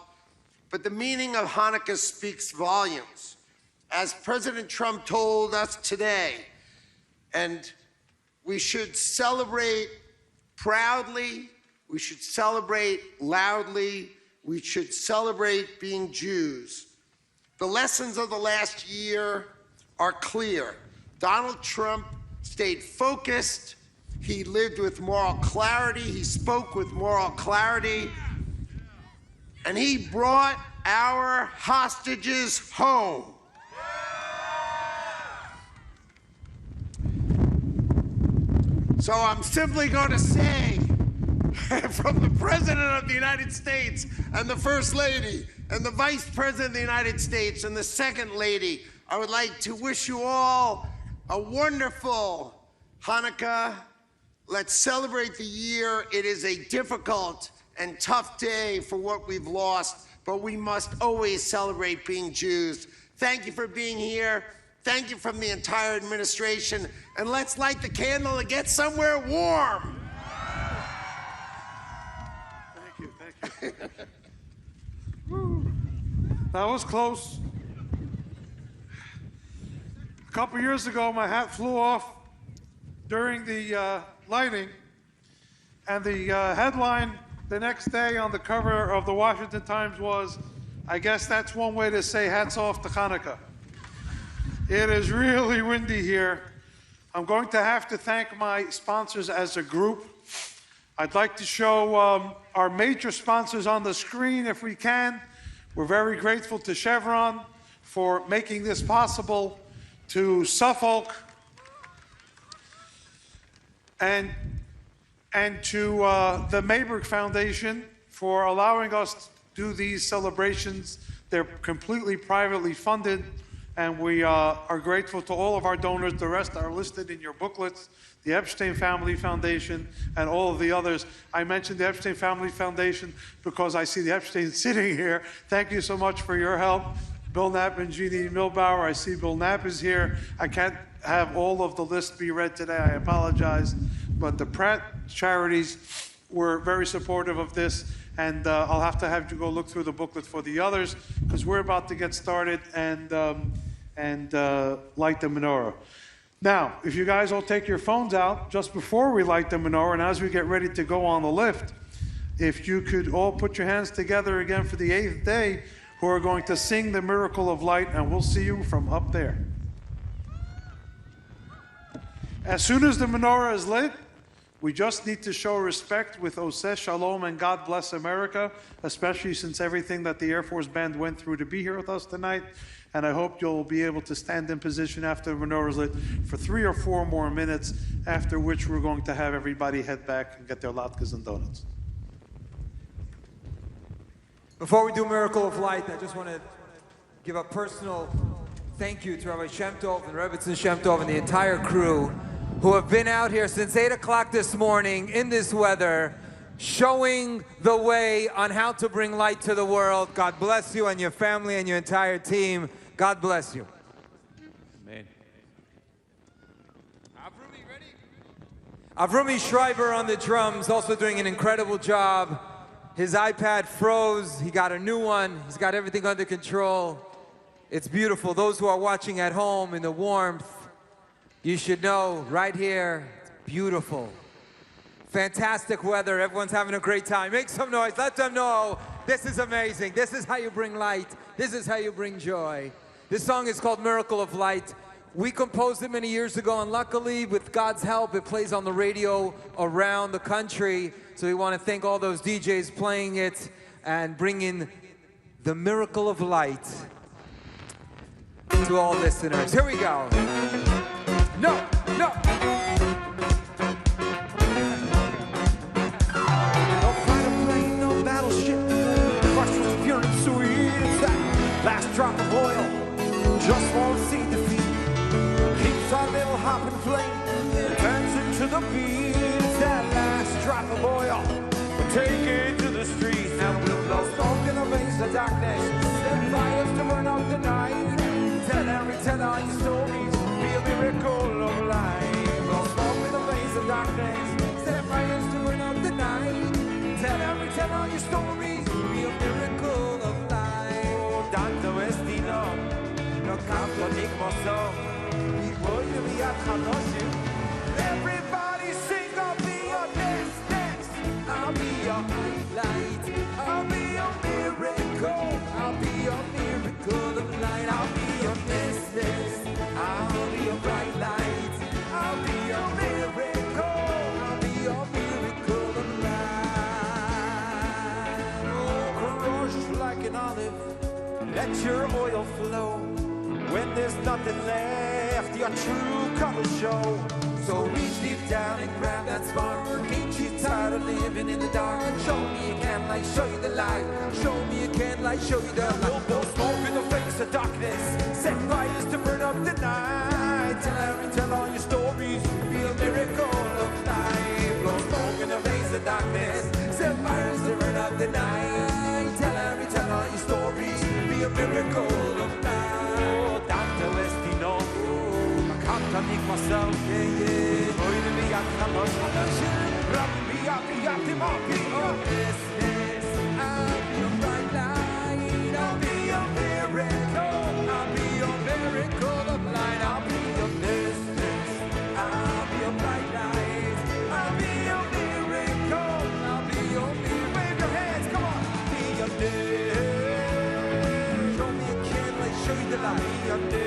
Speaker 10: but the meaning of Hanukkah speaks volumes. As President Trump told us today, and we should celebrate proudly, we should celebrate loudly, we should celebrate being Jews. The lessons of the last year are clear. Donald Trump stayed focused, he lived with moral clarity, he spoke with moral clarity, and he brought our hostages home. So I'm simply going to say, from the President of the United States and the First Lady and the Vice President of the United States and the Second Lady, I would like to wish you all a wonderful Hanukkah. Let's celebrate the year. It is a difficult and tough day for what we've lost, but we must always celebrate being Jews. Thank you for being here. Thank you from the entire administration. And let's light the candle and get somewhere warm.
Speaker 6: Thank you. That was close. A couple years ago, my hat flew off during the lighting, and the headline the next day on the cover of the Washington Times was, I guess that's one way to say hats off to Hanukkah. It is really windy here. I'm going to have to thank my sponsors as a group. I'd like to show our major sponsors on the screen if we can. We're very grateful to Chevron for making this possible, to Suffolk, and to the Mayberg Foundation for allowing us to do these celebrations. They're completely privately funded, and we are grateful to all of our donors. The rest are listed in your booklets, the Epstein Family Foundation, and all of the others. I mentioned the Epstein Family Foundation because I see the Epstein sitting here. Thank you so much for your help. Bill Knapp and Jeannie Milbauer. I see Bill Knapp is here. I can't have all of the list be read today. I apologize. But the Pratt charities were very supportive of this, and I'll have to have you go look through the booklet for the others because we're about to get started and light the menorah. Now, if you guys all take your phones out just before we light the menorah and as we get ready to go on the lift, if you could all put your hands together again for the 8th day, who are going to sing the Miracle of Light, and we'll see you from up there. As soon as the menorah is lit, we just need to show respect with Oseh Shalom and God Bless America, especially since everything that the Air Force Band went through to be here with us tonight. And I hope you'll be able to stand in position after the menorah is lit for 3 or 4 more minutes, after which we're going to have everybody head back and get their latkes and donuts.
Speaker 1: Before we do Miracle of Light, I just want to give a personal thank you to Rabbi Shem Tov and Rebbetzin Shem Tov and the entire crew who have been out here since 8 o'clock this morning in this weather, showing the way on how to bring light to the world. God bless you and your family and your entire team. God bless you.
Speaker 3: Amen.
Speaker 1: Avrumi Schreiber on the drums, also doing an incredible job. His iPad froze. He got a new one. He's got everything under control. It's beautiful. Those who are watching at home in the warmth, you should know right here, it's beautiful. Fantastic weather. Everyone's having a great time. Make some noise. Let them know this is amazing. This is how you bring light. This is how you bring joy. This song is called Miracle of Light. We composed it many years ago, and luckily, with God's help, it plays on the radio around the country. So we want to thank all those DJs playing it and bringing the miracle of light to all listeners. Here we go. No, no.
Speaker 2: No fighter plane, no battleship, crushed with pure and sweet. It's that last drop of oil, just won't see defeat. Keeps our little hopping flame, turns into the beat. It's that last drop of oil, we'll take it to the streets. And we'll blow smoke in the veins of darkness, set fires to burn out the night. Tell all your stories, be a miracle of light. Blow smoke in the veins of darkness, set fires to burn out the night. Tell all your stories, be a miracle of light. Oh, tanto destino, no canto ni mozo, y voy a enviar Hanoshim. Everybody sing, I'll be your next, I'll be your light, I'll be your miracle, I'll be your miracle of light, I'll be your business, I'll be your bright light, I'll be your miracle, I'll be your miracle of light. Oh, crush like an olive, let your oil flow. When there's nothing left, your true colors show. So reach deep down and grab that spark. Ain't you tired of living in the dark? Show me a candlelight, show you the light. Show me a candlelight, show you the light. We'll blow smoke in the face of darkness, set fires to burn up the night. Tell all your stories, be a miracle of light. Blow smoke in the face of darkness, set fires to burn up the night. Tell all your stories, be a miracle of light. Oh, tanto destino, I can't make myself, Going to be at oh, business, I'll be your bright light, I'll be your miracle, I'll be your miracle of light, I'll be your business, I'll be your bright light, I'll be your miracle, I'll be your miracle. Wave your hands, come on, be your day. Show me a candlelight, show you the light. Be your day.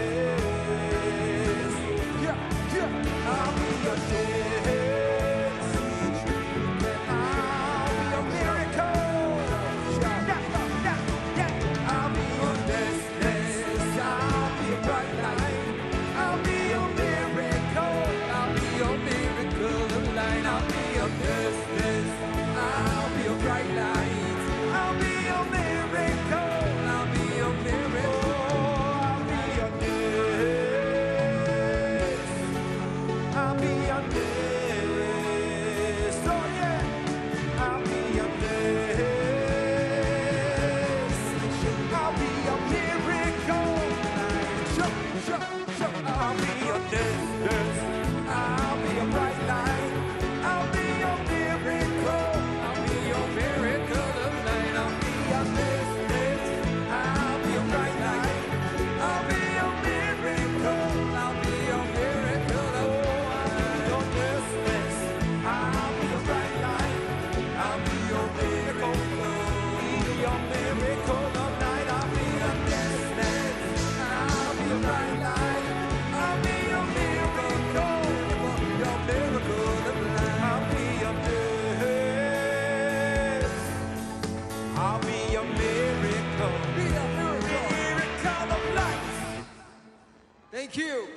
Speaker 2: I'll be your day. I'll be your miracle. I'll be your business. I'll be your bright light. I'll be your miracle. I'll be your miracle of light. I'll be your business. I'll be your bright light. I'll be your miracle. I'll be your miracle. I'll be your this. I'll be your this. Oh yeah. I'll be your this. I'll be your miracle. I'll be your this. I'll be your bright light. I'll be your miracle. I'll be your miracle of light. I'll be your this. I'll be your bright light. I'll be your miracle. I'll be your miracle. Oh, I'll be your this. I'll be your bright light. I'll be your miracle. Be your miracle of light. I'll be your this. I'll be your bright light. I'll be your miracle. Your miracle of light. I'll be your this. I'll be your miracle. Be your miracle. Miracle of light.
Speaker 1: Thank you.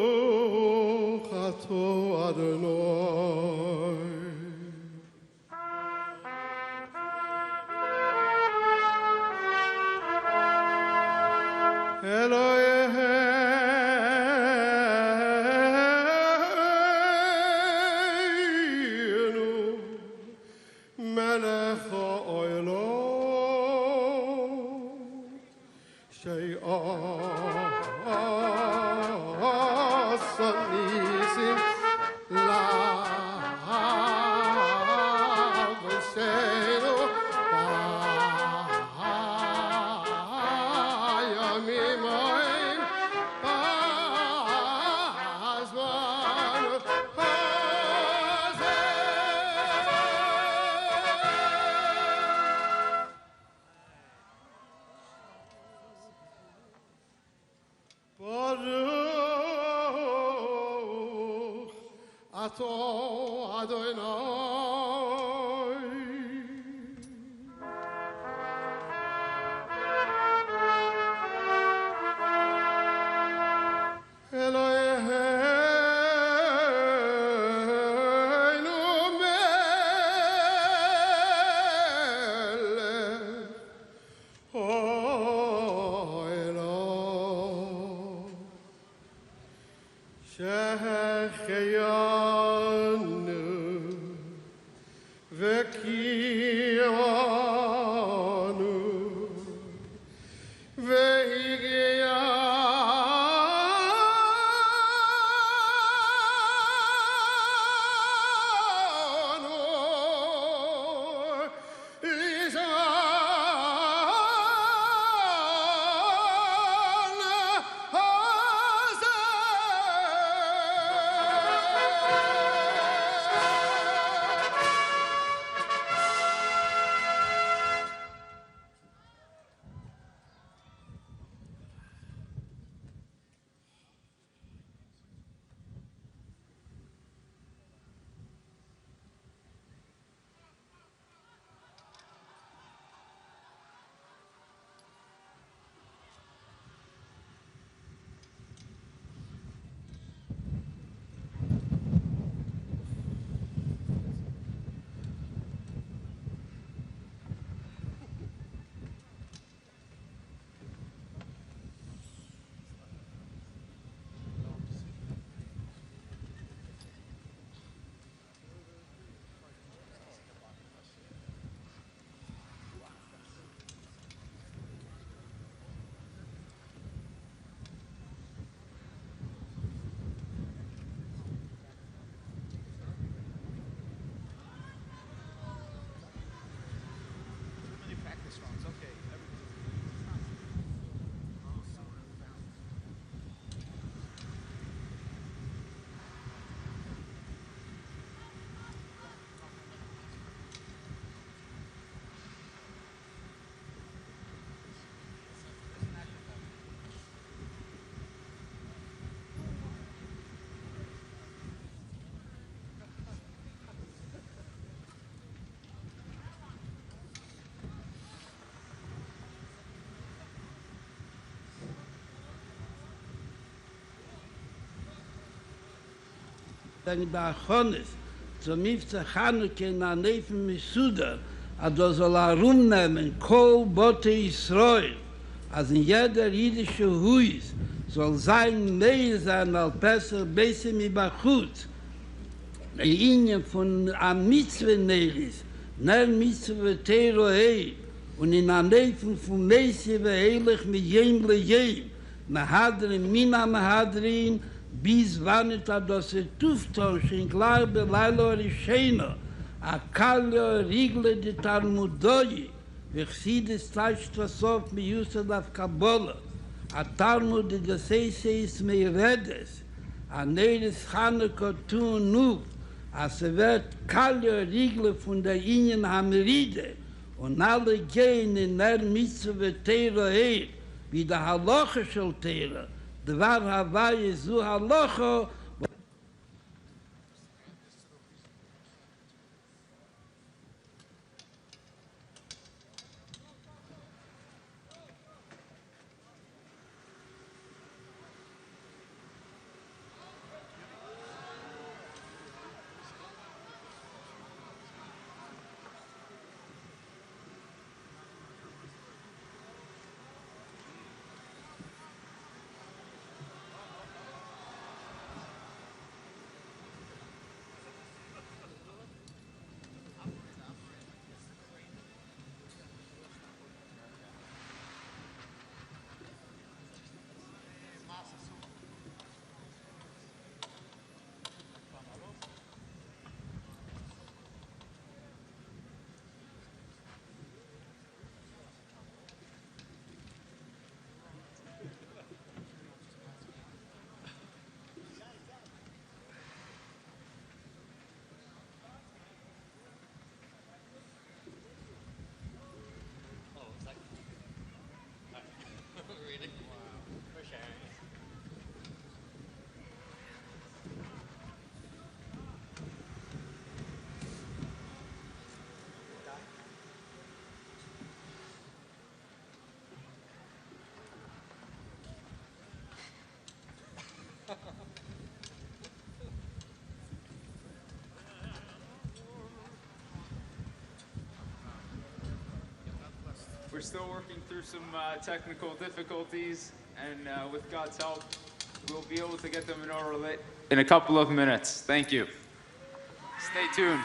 Speaker 11: Baruch atah Adonai. Eloheinu melech ha'olam she'asa nisim l'avosenu b'yamim ha'em b'azman hazeh. Baruch atah Adonai. Eloheinu melech ha'olam שהחיינו וקיימנו והגיענו לזמן הזה.
Speaker 12: Dann bei Chonis, zum Mifza Hanukkah in der Neifen Misuda, da soll rumnehmen, Kol Bote Israel, als in jeder jüdische Huis soll sein mehr sein als besser, besser mit Bachut. Die Linie von am Mitzvah-Nelis, ner Mitzvah-Terohei, und in der Nähe von Messive heilig mit jem le jem, Mahadrin, Mina Mahadrin, bis wann das Tuftosh in klar belailo Rishena, a kalio rigle de Talmudoi, Vechsides Tashtrasov mi Yusad av Kabbalah, a Talmud de Geseiseis Meiredes, a Neres Hanukkah tun Nuv, a se wird kalio rigle von der Ingen Hameride, und alle gehen in der Mitzvah Teira her, wie der Halacha shel Teira, Dvar Havai zu Halacha.
Speaker 13: We're still working through some technical difficulties, and with God's help, we'll be able to get the menorah lit in a couple of minutes. Thank you. Stay tuned.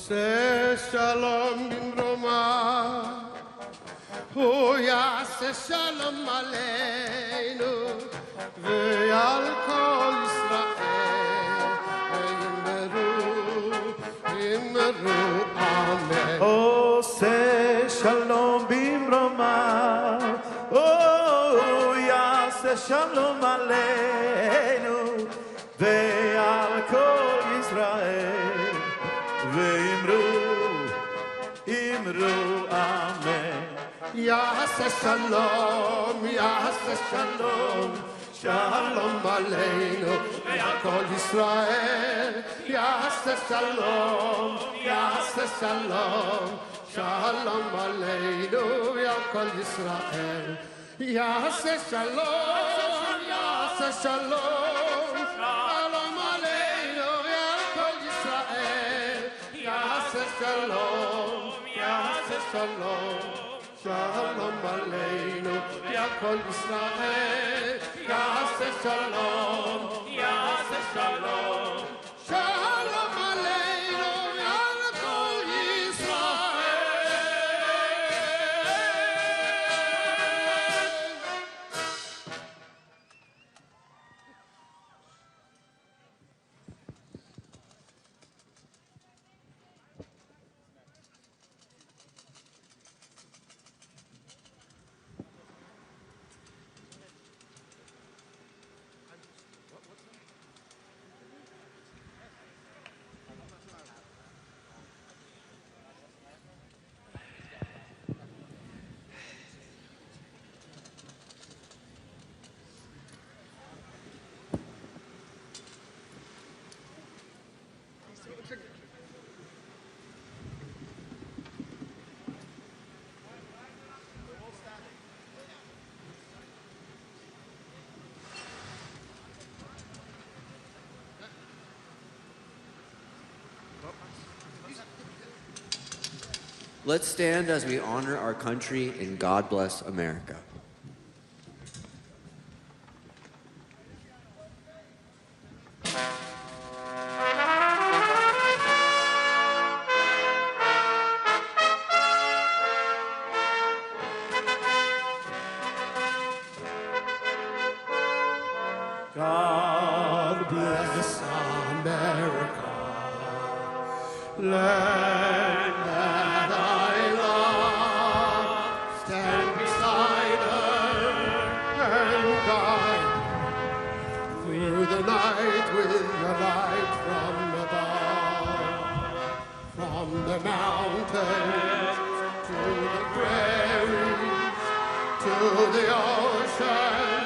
Speaker 11: Say shalom bimroma, oh yaseh shalom aleinu, ve'al kol Yisrael, immeru, amen.
Speaker 3: Oh, say shalom bimroma, oh, yaseh shalom aleinu, ve'al kol Yisrael, ve'imru, amen.
Speaker 11: Yaseh shalom, shalom aleinu, ve'al kol Yisrael. Yaseh shalom, shalom aleinu, ve'al kol Yisrael. Yaseh shalom, shalom aleinu, ve'al kol Yisrael. Yaseh shalom, shalom aleinu, ve'al kol Yisrael. Yaseh shalom, shalom aleinu, ve'al kol
Speaker 14: Let's stand as we honor our country and God bless America.
Speaker 11: God bless America, land that I love. Stand beside her and guide through the night with your light from above. From the mountains to the prairies to the ocean.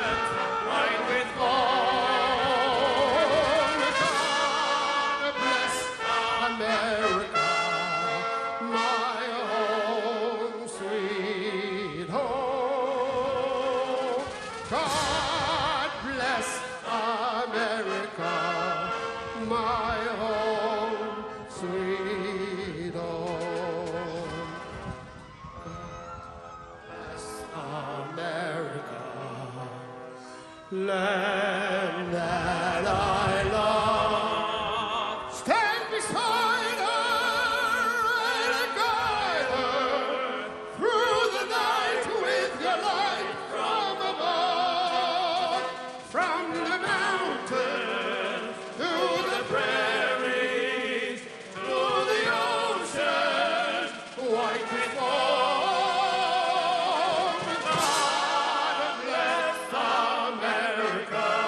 Speaker 11: White with gold, God bless America, my home, sweet home. God bless America, my home, sweet home. Bless America, land that I love. Stand beside her and guide her through the night with your light from above. From the mountains to the prairies to the ocean, white with foam. God bless America.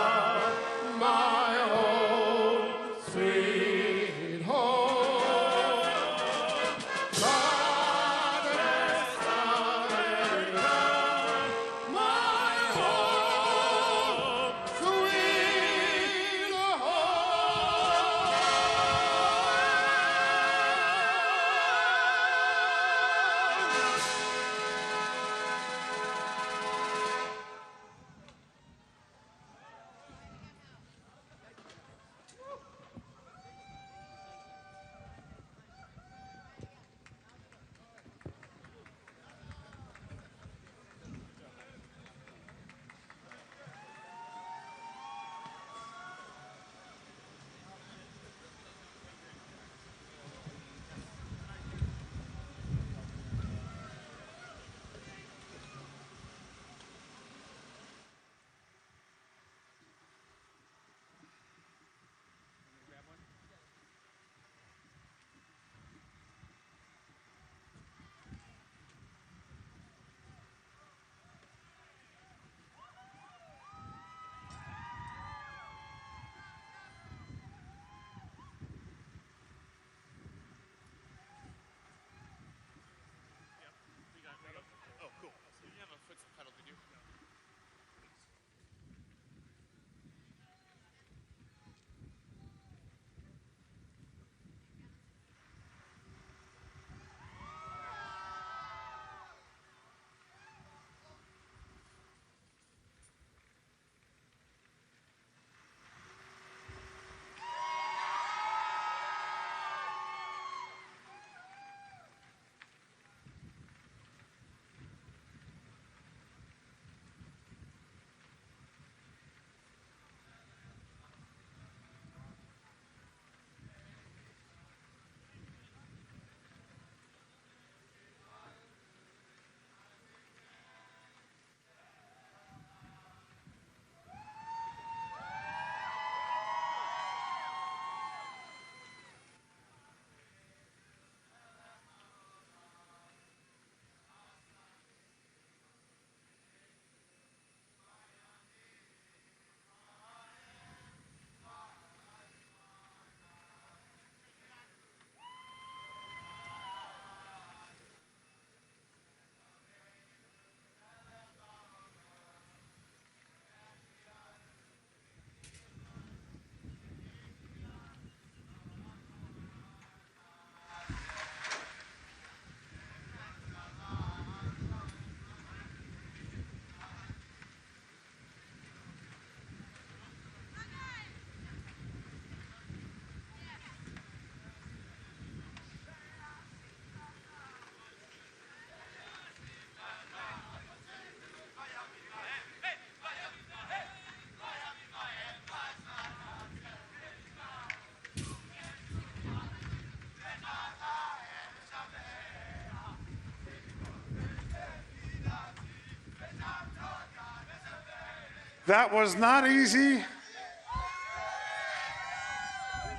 Speaker 6: That was not easy,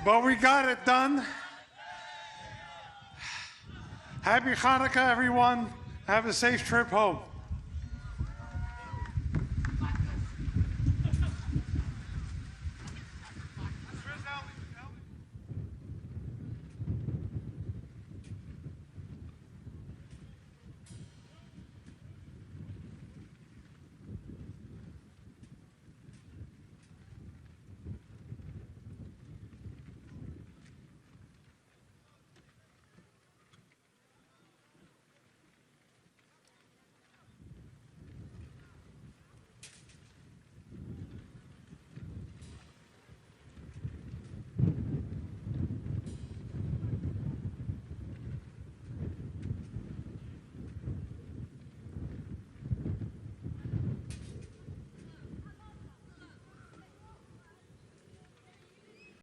Speaker 6: but we got it done. Happy Hanukkah, everyone. Have a safe trip home.